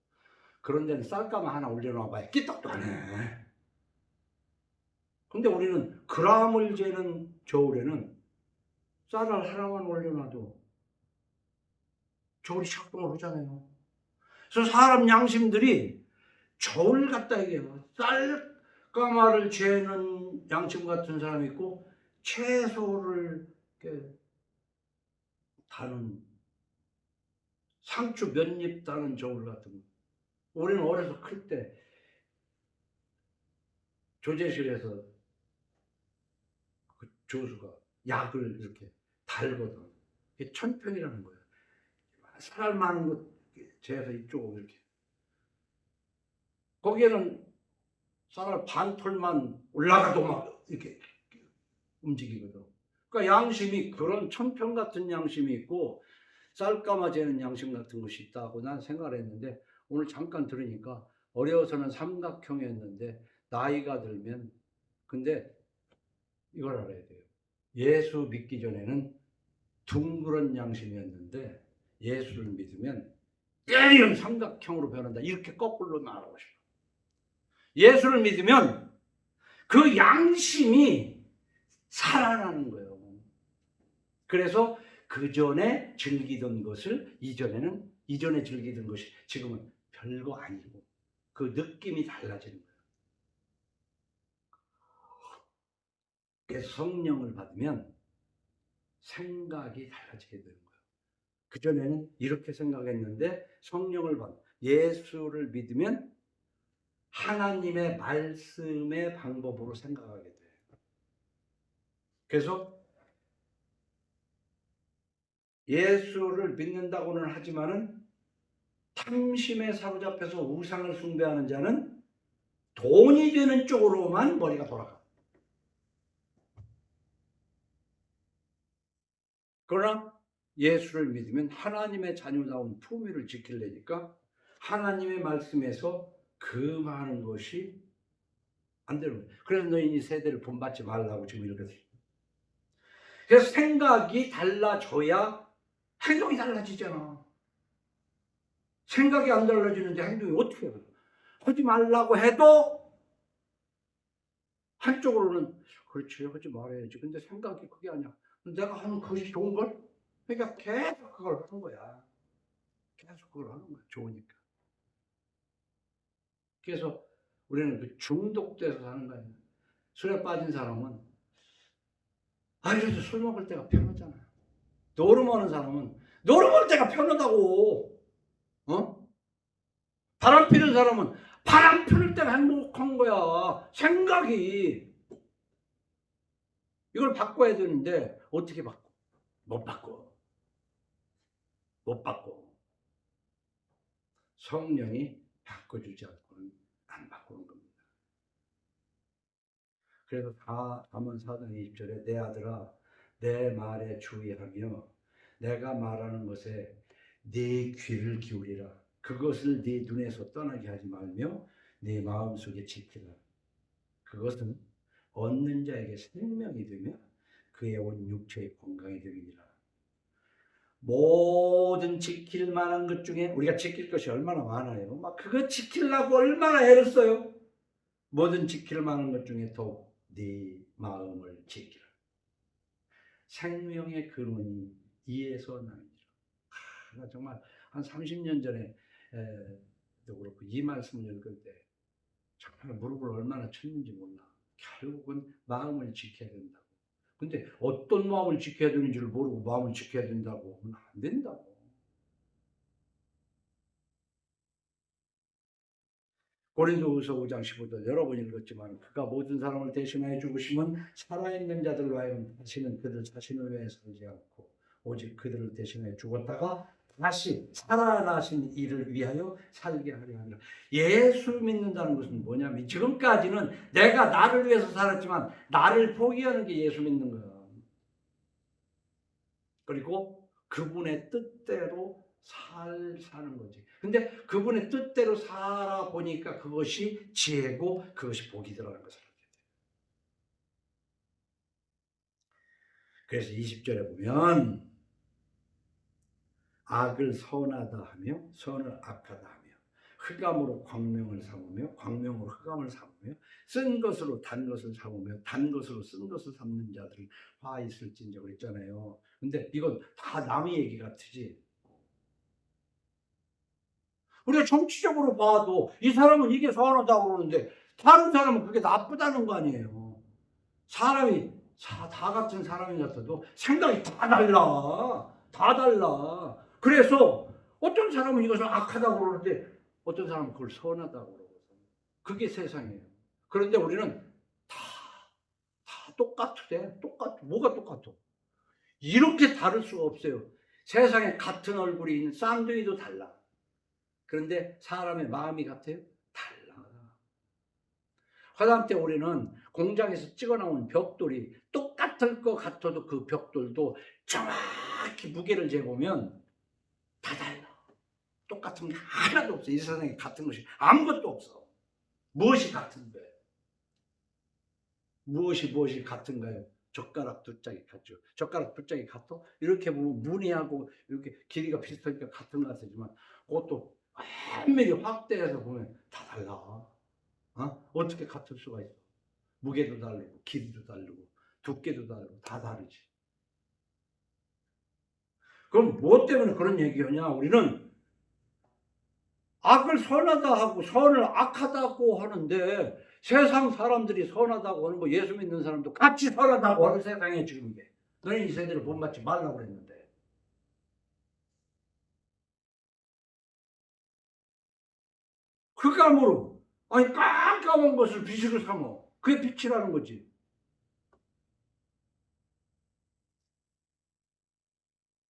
그런 데는 쌀가마 하나 올려놔봐야 끼떡도 안 해. 근데 우리는 그람을 재는 저울에는 쌀을 하나만 올려놔도 저울이 작동을 하잖아요. 그래서 사람 양심들이 저울 같다 이게요. 쌀가마를 재는 양심 같은 사람이 있고 채소를 이렇게 다는 상추 몇 잎 다는 저울 같은 거. 우리는 어려서 클 때 조제실에서 그 조수가 약을 이렇게 달거든. 이게 천평이라는 거예요. 살 많은 거 재서 이쪽으로 이렇게. 거기에는 쌀 반톨만 올라가도 막 이렇게 움직이거든. 그러니까 양심이 그런 천평 같은 양심이 있고 쌀가마 재는 양심 같은 것이 있다고 난 생각을 했는데 오늘 잠깐 들으니까 어려서는 삼각형이었는데 나이가 들면 근데 이걸 알아야 돼요. 예수 믿기 전에는 둥그런 양심이었는데 예수를 믿으면 때리는 삼각형으로 변한다. 이렇게 거꾸로 말하고 싶어. 예수를 믿으면 그 양심이 살아나는 거예요. 그래서 그 전에 즐기던 것을 이전에 즐기던 것이 지금은 별거 아니고 그 느낌이 달라지는 거예요. 그래서 성령을 받으면 생각이 달라지게 되는 거예요. 그전에는 이렇게 생각했는데 성령을 받 예수를 믿으면 하나님의 말씀의 방법으로 생각하게 돼요. 그래서 예수를 믿는다고는 하지만은 탐심에 사로잡혀서 우상을 숭배하는 자는 돈이 되는 쪽으로만 머리가 돌아가. 그러나 예수를 믿으면 하나님의 자녀다운 품위를 지키려니까 하나님의 말씀에서 그 많은 것이 안 되는 거예요. 그래서 너희 이 세대를 본받지 말라고 지금 이렇게 돼요. 그래서 생각이 달라져야 행동이 달라지잖아. 생각이 안 달라지는데 행동이 어떻게 해요? 하지 말라고 해도 한쪽으로는 그렇지 하지 말아야지. 근데 생각이 그게 아니야. 내가 하는 그것이 좋은 걸? 그러니까 계속 그걸 하는 거야. 계속 그걸 하는 거야. 좋으니까. 그래서 우리는 그 중독돼서 사는 거야. 술에 빠진 사람은 이래도 술 먹을 때가 편하잖아. 노름하는 사람은 노름할 때가 편하다고. 어? 바람 피는 사람은 바람 피는 때가 행복한 거야. 생각이. 이걸 바꿔야 되는데 어떻게 바꿔? 못 바꿔. 못 바꿔. 성령이 바꿔주지 않고는 안 바꾸는 겁니다. 그래서 잠언 4장 20절에 내 아들아 내 말에 주의하며 내가 말하는 것에 네 귀를 기울이라. 그것을 네 눈에서 떠나게 하지 말며 네 마음속에 지키라. 그것은 얻는 자에게 생명이 되며 그의 온 육체의 건강이 됨이니라. 모든 지킬 만한 것 중에 우리가 지킬 것이 얼마나 많아요. 막 그거 지키려고 얼마나 애를 써요. 모든 지킬 만한 것 중에 더욱 네 마음을 지키라. 생명의 근원이 이에서 나니라. 정말 한 30년 전에 도 그렇고 이 말씀을 읽을 때 정말 무릎을 얼마나 쳤는지 몰라. 결국은 마음을 지켜야 된다고. 근데 어떤 마음을 지켜야 되는지를 모르고 마음을 지켜야 된다고 하면 안 된다고. 고린도후서 5장 15절 여러 번 읽었지만 그가 모든 사람을 대신하여 죽으심은 살아있는 자들로 하여금 다시는 그들 자신을 위해 살지 않고 오직 그들을 대신하여 죽었다가 다시 살아나신 이를 위하여 살게 하려 합니다. 예수 믿는다는 것은 뭐냐면 지금까지는 내가 나를 위해서 살았지만 나를 포기하는 게 예수 믿는 거야. 그리고 그분의 뜻대로 사는 거지. 근데 그분의 뜻대로 살아보니까 그것이 지혜고 그것이 복이더라는 것을 알게 돼요. 그래서 20절에 보면 악을 선하다 하며 선을 악하다 하며 흑암으로 광명을 삼으며 광명으로 흑암을 삼으며 쓴 것으로 단 것을 삼으며 단 것으로 쓴 것을 삼는 자들은 화 있을진저 그랬잖아요. 근데 이건 다 남의 얘기 같으지. 우리가 정치적으로 봐도 이 사람은 이게 선하다고 그러는데 다른 사람은 그게 나쁘다는 거 아니에요. 사람이 다 같은 사람이 같아도 생각이 다 달라. 다 달라. 그래서 어떤 사람은 이것을 악하다고 그러는데 어떤 사람은 그걸 선하다고 그러거든. 그게 세상이에요. 그런데 우리는 다 똑같대. 뭐가 똑같아? 이렇게 다를 수가 없어요. 세상에 같은 얼굴이 있는 쌍둥이도 달라. 그런데 사람의 마음이 같아요? 달라. 화장때 우리는 공장에서 찍어 나온 벽돌이 똑같을 것 같아도 그 벽돌도 정확히 무게를 재보면 다 달라. 똑같은 게 하나도 없어. 이 세상에 같은 것이 아무것도 없어. 무엇이 같은데? 무엇이 같은가요? 젓가락 두 짝이 같죠. 젓가락 두 짝이 같아? 이렇게 보면 무늬하고 이렇게 길이가 비슷하니까 같은 것 같지만 그것도 엄밀히 확대해서 보면 다 달라. 어떻게 같을 수가 있어? 무게도 다르고 길이도 다르고 두께도 다르고 다 다르지. 그럼 무엇 때문에 그런 얘기하냐? 우리는 악을 선하다 하고 선을 악하다고 하는데 세상 사람들이 선하다고 하는 거 예수 믿는 사람도 같이 선하다고 하는 세상에 지금 이게. 너는 이 세대를 본받지 말라고 그랬는데. 그 감으로 아니 깜깜한 것을 빛으로 삼어. 그게 빛이라는 거지.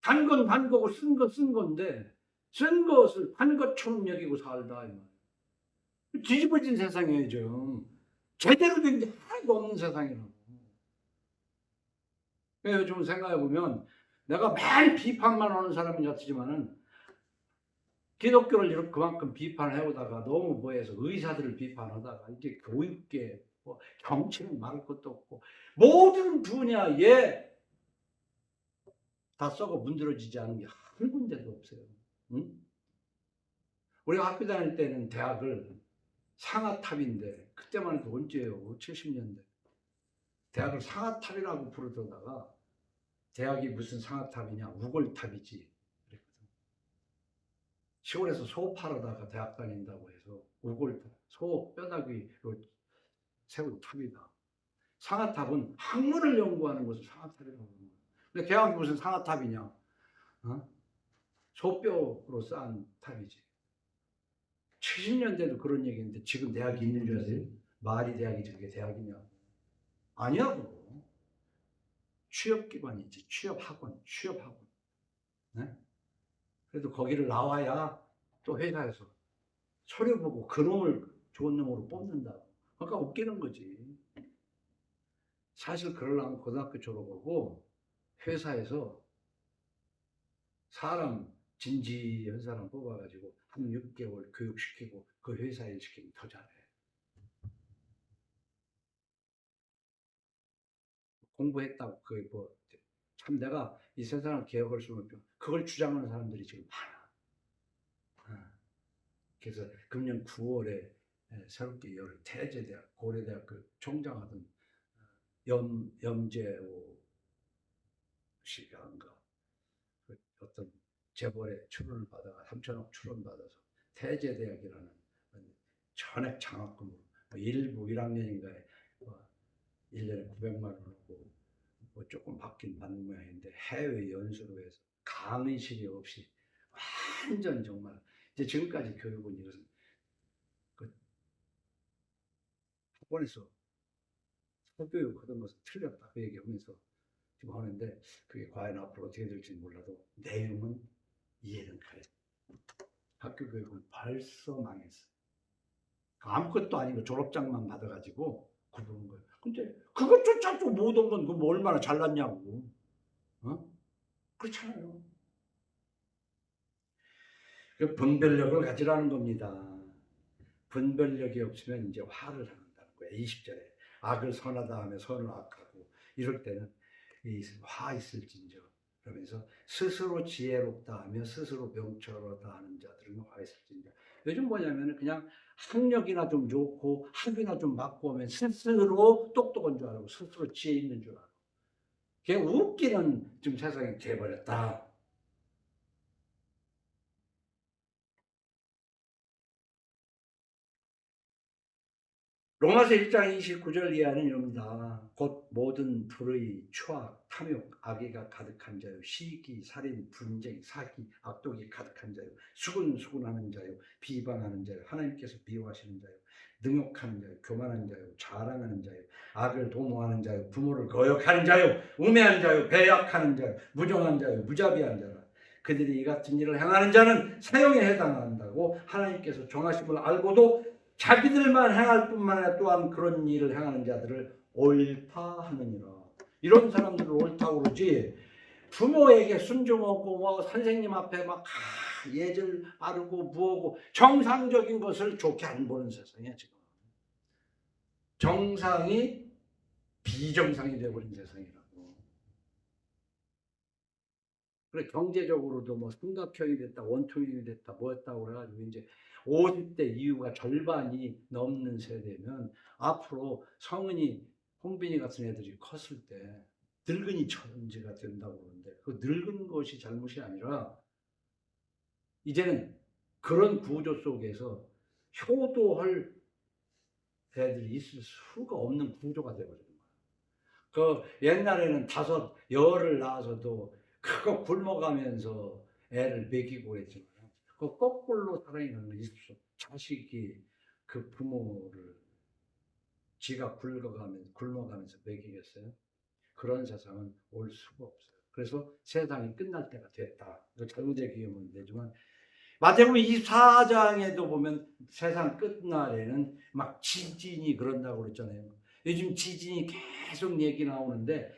단 건 단 거고 쓴 건 쓴 건데 쓴 것을 단 것처럼 여기고 살다. 뒤집어진 세상이에요 지금. 제대로 된 게 하나도 없는 세상이라고. 요즘 생각해보면 내가 매일 비판만 하는 사람인 것 같지만은 기독교를 이렇게 그만큼 비판을 해오다가 너무 뭐해서 의사들을 비판하다가 이제 교육계, 뭐 정치는 말할 것도 없고 모든 분야에 다 썩어 문드러지지 않은 게 한 군데도 없어요. 응? 우리가 학교 다닐 때는 대학을 상아탑인데 그때만 해도 언제예요? 70년대. 대학을 상아탑이라고 부르다가 대학이 무슨 상아탑이냐? 우골탑이지. 그랬거든. 시골에서 소 팔아다가 대학 다닌다고 해서 우골탑, 소 뼈다귀로 세운 탑이다. 상아탑은 학문을 연구하는 것을 상아탑이라고 하는 거야. 근데 대학이 무슨 상아탑이냐? 소뼈로 쌓은 탑이지. 70년대도 그런 얘기인데 지금 대학이 있는 줄 아세요? 말이 대학이지 그게 대학이냐? 아니야고. 취업기관이지. 취업학원. 네? 그래도 거기를 나와야 또 회사에서 서류 보고 그놈을 좋은 놈으로 뽑는다. 그러니까 웃기는 거지. 사실 그러려면 고등학교 졸업하고 회사에서 사람 진지한 사람 뽑아가지고 한 6개월 교육시키고 그 회사 일 시키면 더 잘해. 공부했다고 그게 뭐 참 내가 이 세상을 개혁할 수 없는 그걸 주장하는 사람들이 지금 많아. 그래서 금년 9월에 새롭게 열 태제대학 고려대학교 총장하던 염재호 씨가인가 그 어떤 재벌의 출원을 받아가 3천억 출원 받아서 태제대학이라는 전액 장학금으로 일부 1학년인가에 1년에 900만 원하고 뭐 조금 받긴 받는 모양인데 해외 연수로 해서 강의실이 없이 완전 정말 이제 지금까지 교육은 이것은 그 학원에서 사교육 하던 것은 틀렸다 그 얘기하면서 지금 하는데 그게 과연 앞으로 어떻게 될지 몰라도 내용은 이해는 가요. 학교 교육은 벌써 망했어. 아무것도 아니고 졸업장만 받아가지고 구부는 거예요. 근데 그것조차도 못한 건 그럼 얼마나 잘났냐고. 그렇잖아요. 그 분별력을 가지라는 겁니다. 분별력이 없으면 이제 화를 한다는 거예요. 20절에 악을 선하다 하며 선을 악하고 이럴 때는 화 있을진저 그러면서 스스로 지혜롭다 하며 스스로 명철하다 하는 자들은 화 있을진저. 요즘 뭐냐면 그냥 학력이나 좀 좋고 학위나 좀 맞고 오면 스스로 똑똑한 줄 알고 스스로 지혜 있는 줄 알고 그게 웃기는 지금 세상이 돼버렸다. 로마서 1장 29절 이하는 이럽니다. 곧 모든 불의, 추악, 탐욕, 악의가 가득한 자요, 시기, 살인, 분쟁, 사기, 악독이 가득한 자요, 수군수군하는 자요, 비방하는 자요, 하나님께서 미워하시는 자요, 능욕하는 자요, 교만한 자요, 자랑하는 자요, 악을 도모하는 자요, 부모를 거역하는 자요, 우매한 자요, 배약하는 자요, 무정한 자요, 무자비한 자라. 그들이 이 같은 일을 행하는 자는 사형에 해당한다고 하나님께서 정하심을 알고도 자기들만 행할 뿐만 아니라 또한 그런 일을 행하는 자들을 옳다 하느니라. 이런 사람들을 옳다고 그러지, 부모에게 순종하고 뭐 선생님 앞에 막 예절 바르고 뭐고 정상적인 것을 좋게 안 보는 세상이야 지금. 정상이 비정상이 되어버린 세상이라고. 그래, 경제적으로도 뭐 삼각형이 됐다, 원통형이 됐다, 뭐였다고 그래가지고 이제 50대 이후가 절반이 넘는 세대면 앞으로 성은이 홍빈이 같은 애들이 컸을 때 늙은이 천지가 된다고 그러는데, 그 늙은 것이 잘못이 아니라 이제는 그런 구조 속에서 효도할 애들이 있을 수가 없는 구조가 되어버리는 거야. 그 옛날에는 다섯 열을 낳아서도 그거 굶어가면서 애를 먹이고 그랬지만, 그 거꾸로 살아있는 건 있을 수 없어. 자식이 그 부모를 지가 굶어가면서 먹이겠어요? 그런 세상은 올 수가 없어요. 그래서 세상이 끝날 때가 됐다. 잘못 얘기하면 되지만 마태복음 24장에도 보면 세상 끝날에는 막 지진이 그런다고 그랬잖아요. 요즘 지진이 계속 얘기 나오는데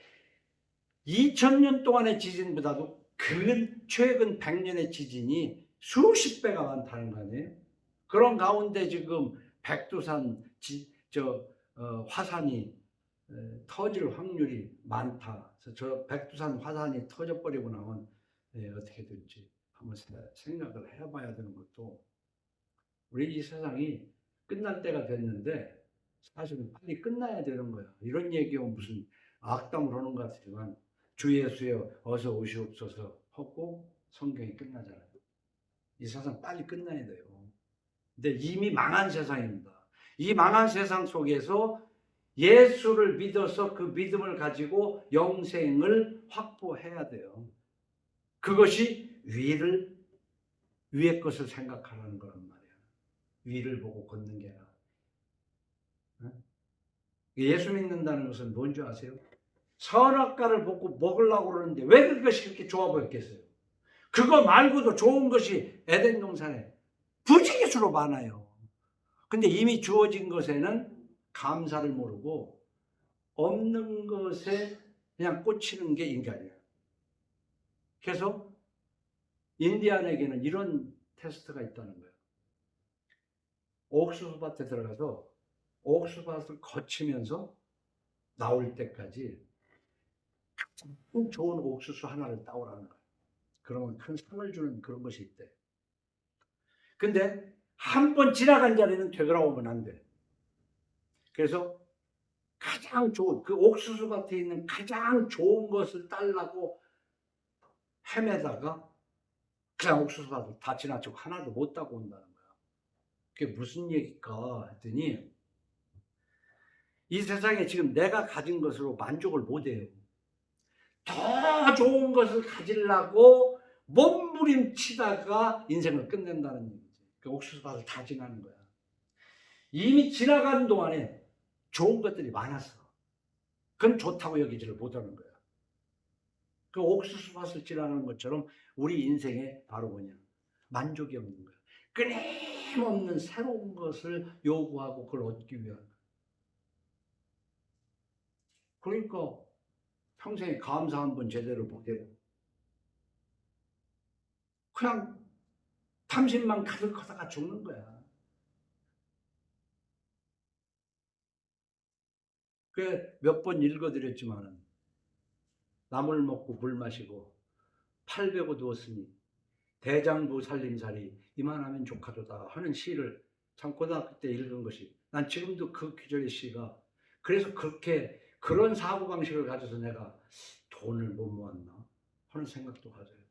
2000년 동안의 지진보다도 최근 100년의 지진이 수십 배가 많다는 거 아니에요? 그런 가운데 지금 백두산 화산이 터질 확률이 많다. 그래서 저 백두산 화산이 터져버리고 나면 어떻게 될지 한번 생각을 해봐야 되는 것도, 우리 이 세상이 끝날 때가 됐는데 사실은 빨리 끝나야 되는 거야. 이런 얘기하면 무슨 악담을 하는 것 같지만 주 예수여 어서 오시옵소서 하고 성경이 끝나잖아요. 이 세상 빨리 끝나야 돼요. 근데 이미 망한 세상입니다. 이 망한 세상 속에서 예수를 믿어서 그 믿음을 가지고 영생을 확보해야 돼요. 그것이 위의 것을 생각하라는 거란 말이야. 위를 보고 걷는 게 아니라. 예수 믿는다는 것은 뭔지 아세요? 선악과를 보고 먹으려고 그러는데 왜 그것이 그렇게 좋아 보였겠어요? 그거 말고도 좋은 것이 에덴 동산에 부지기수로 많아요. 근데 이미 주어진 것에는 감사를 모르고 없는 것에 그냥 꽂히는 게 인간이에요. 그래서 인디안에게는 이런 테스트가 있다는 거예요. 옥수수밭에 들어가서 옥수수밭을 거치면서 나올 때까지 좋은 옥수수 하나를 따오라는 거예요. 그러면 큰 상을 주는 그런 것이 있대. 근데 한 번 지나간 자리는 되돌아오면 안 돼. 그래서 가장 좋은 그 옥수수밭에 있는 가장 좋은 것을 따려고 헤매다가 그냥 옥수수밭을 다 지나치고 하나도 못 따고 온다는 거야. 그게 무슨 얘기일까 했더니, 이 세상에 지금 내가 가진 것으로 만족을 못 해요. 더 좋은 것을 가지려고 몸부림치다가 인생을 끝낸다는 얘기지. 그 옥수수밭을 다 지나는 거야. 이미 지나간 동안에 좋은 것들이 많았어. 그건 좋다고 여기지를 못하는 거야. 그 옥수수밭을 지나가는 것처럼 우리 인생에 바로 뭐냐, 만족이 없는 거야. 끊임없는 새로운 것을 요구하고 그걸 얻기 위한. 그러니까 평생에 감사 한번 제대로 못해도 그냥 탐심만 가득하다가 죽는 거야. 그 몇 번 읽어드렸지만은, 나물 먹고 물 마시고 팔 베고 누웠으니 대장부 살림살이 이만하면 조카도다 하는 시를 참 고등학교 때 읽은 것이, 난 지금도 그 귀절의 시가, 그래서 그렇게 그런 사고방식을 가져서 내가 돈을 못 모았나 하는 생각도 가져요.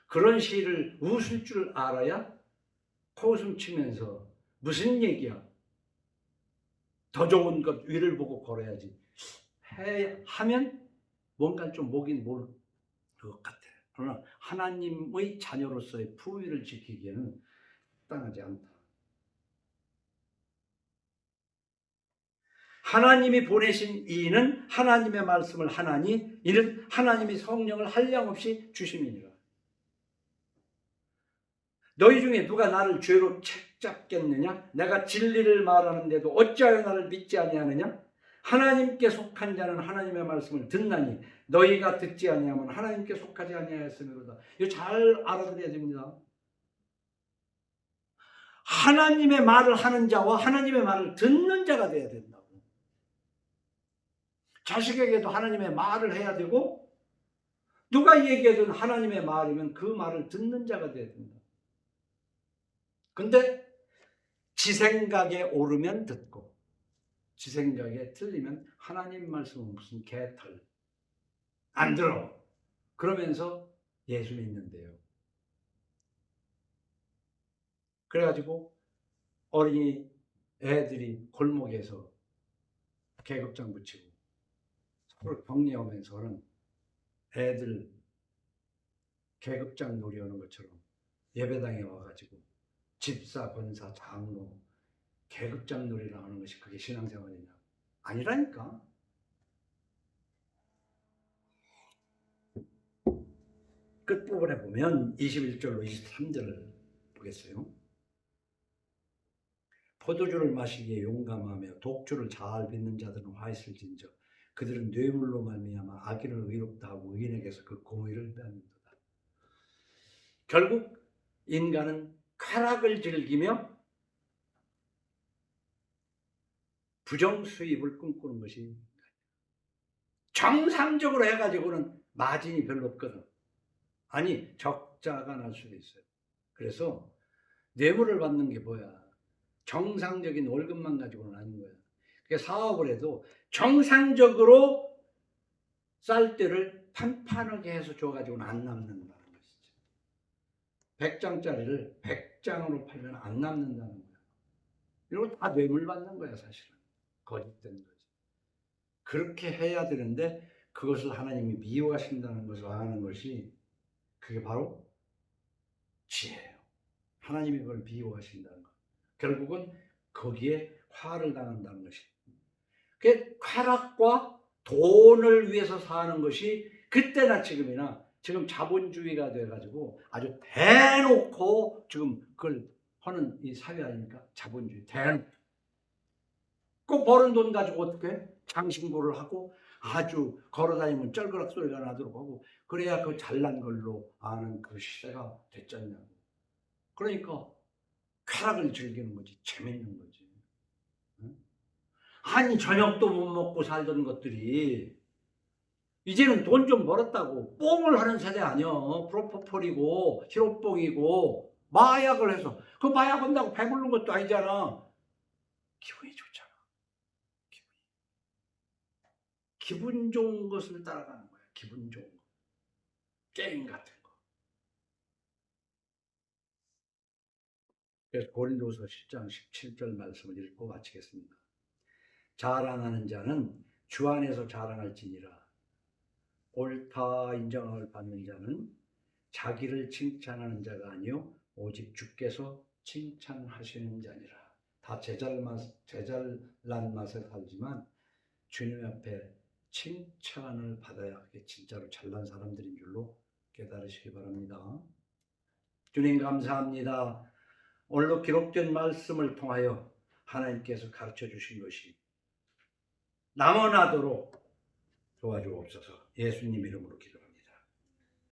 그런 시를 웃을 줄 알아야 코웃음 치면서 무슨 얘기야, 더 좋은 것 위를 보고 걸어야지. 하면 뭔가 좀 목이 모를 것 같아요. 그러나 하나님의 자녀로서의 품위를 지키기에는 합당하지 않다. 하나님이 보내신 이는 하나님의 말씀을 하나니 이는 하나님이 성령을 한량없이 주심이니라. 너희 중에 누가 나를 죄로 책잡겠느냐? 내가 진리를 말하는데도 어찌하여 나를 믿지 아니하느냐? 하나님께 속한 자는 하나님의 말씀을 듣나니 너희가 듣지 아니하면 하나님께 속하지 아니하였으므로다. 이거 잘 알아들어야 됩니다. 하나님의 말을 하는 자와 하나님의 말을 듣는 자가 돼야 된다고. 자식에게도 하나님의 말을 해야 되고 누가 얘기해도 하나님의 말이면 그 말을 듣는 자가 돼야 된다. 근데 지 생각에 오르면 듣고 지 생각에 틀리면 하나님 말씀은 무슨 개털 안 들어. 그러면서 예수 믿는데요. 그래가지고 어린이 애들이 골목에서 계급장 붙이고 서로 격려하면서는 애들 계급장 놀이 하는 것처럼 예배당에 와가지고 집사, 권사, 장로 계급장 놀이를 하는 것이 그게 신앙생활이냐? 아니라니까. 끝부분에 보면 21절로 23절을 보겠어요. 포도주를 마시기에 용감하며 독주를 잘 빚는 자들은 화 있을진저 그들은 뇌물로 말미암아 악인을 의롭다 하고 의인에게서 그 공의를 빼앗는도다. 결국 인간은 쾌락을 즐기며 부정수입을 꿈꾸는 것이 정상적으로 해가지고는 마진이 별로 없거든. 아니 적자가 날 수도 있어요. 그래서 뇌물을 받는 게 뭐야? 정상적인 월급만 가지고는 아닌 거야. 그러니까 사업을 해도 정상적으로 쌀때를 판판하게 해서 줘가지고는 안 남는다는 것이죠. 100장짜리를 100장으로 팔면 안 남는다는 거야. 이런 거 다 뇌물 받는 거야 사실은. 거짓된 거지. 그렇게 해야 되는데 그것을 하나님이 미워하신다는 것을 아는 것이 그게 바로 지혜예요. 하나님이 그걸 미워하신다는 것. 결국은 거기에 화를 당한다는 것이. 그 쾌락과 돈을 위해서 사는 것이 그때나 지금이나 지금 자본주의가 돼가지고 아주 대놓고 지금 그걸 하는 이 사회 아닙니까? 자본주의 대놓고. 그 버는 돈 가지고 어떻게 장신구를 하고 아주 걸어다니면 쩔그락 소리가 나도록 하고 그래야 그 잘난 걸로 아는 그 시대가 됐잖냐고. 그러니까 쾌락을 즐기는 거지. 재밌는 거지. 아니 저녁도 못 먹고 살던 것들이 이제는 돈 좀 벌었다고 뽕을 하는 세대 아니야. 프로포폴이고 히로뽕이고 마약을 해서 그 마약 한다고 배부른 것도 아니잖아. 기분이 좋잖아. 기분 좋은 것을 따라가는 거야. 기분 좋은 거. 게임 같은 거. 그래서 고린도서 10장 17절 말씀을 읽고 마치겠습니다. 자랑하는 자는 주 안에서 자랑할지니라. 옳다 인정을 받는 자는 자기를 칭찬하는 자가 아니요 오직 주께서 칭찬하시는 자니라. 다 제잘난 맛에 살지만 주님 앞에 칭찬을 받아야 그게 진짜로 잘난 사람들인 줄로 깨달으시기 바랍니다. 주님 감사합니다. 오늘도 기록된 말씀을 통하여 하나님께서 가르쳐 주신 것이 남아나도록 도와주옵소서. 예수님 이름으로 기도합니다.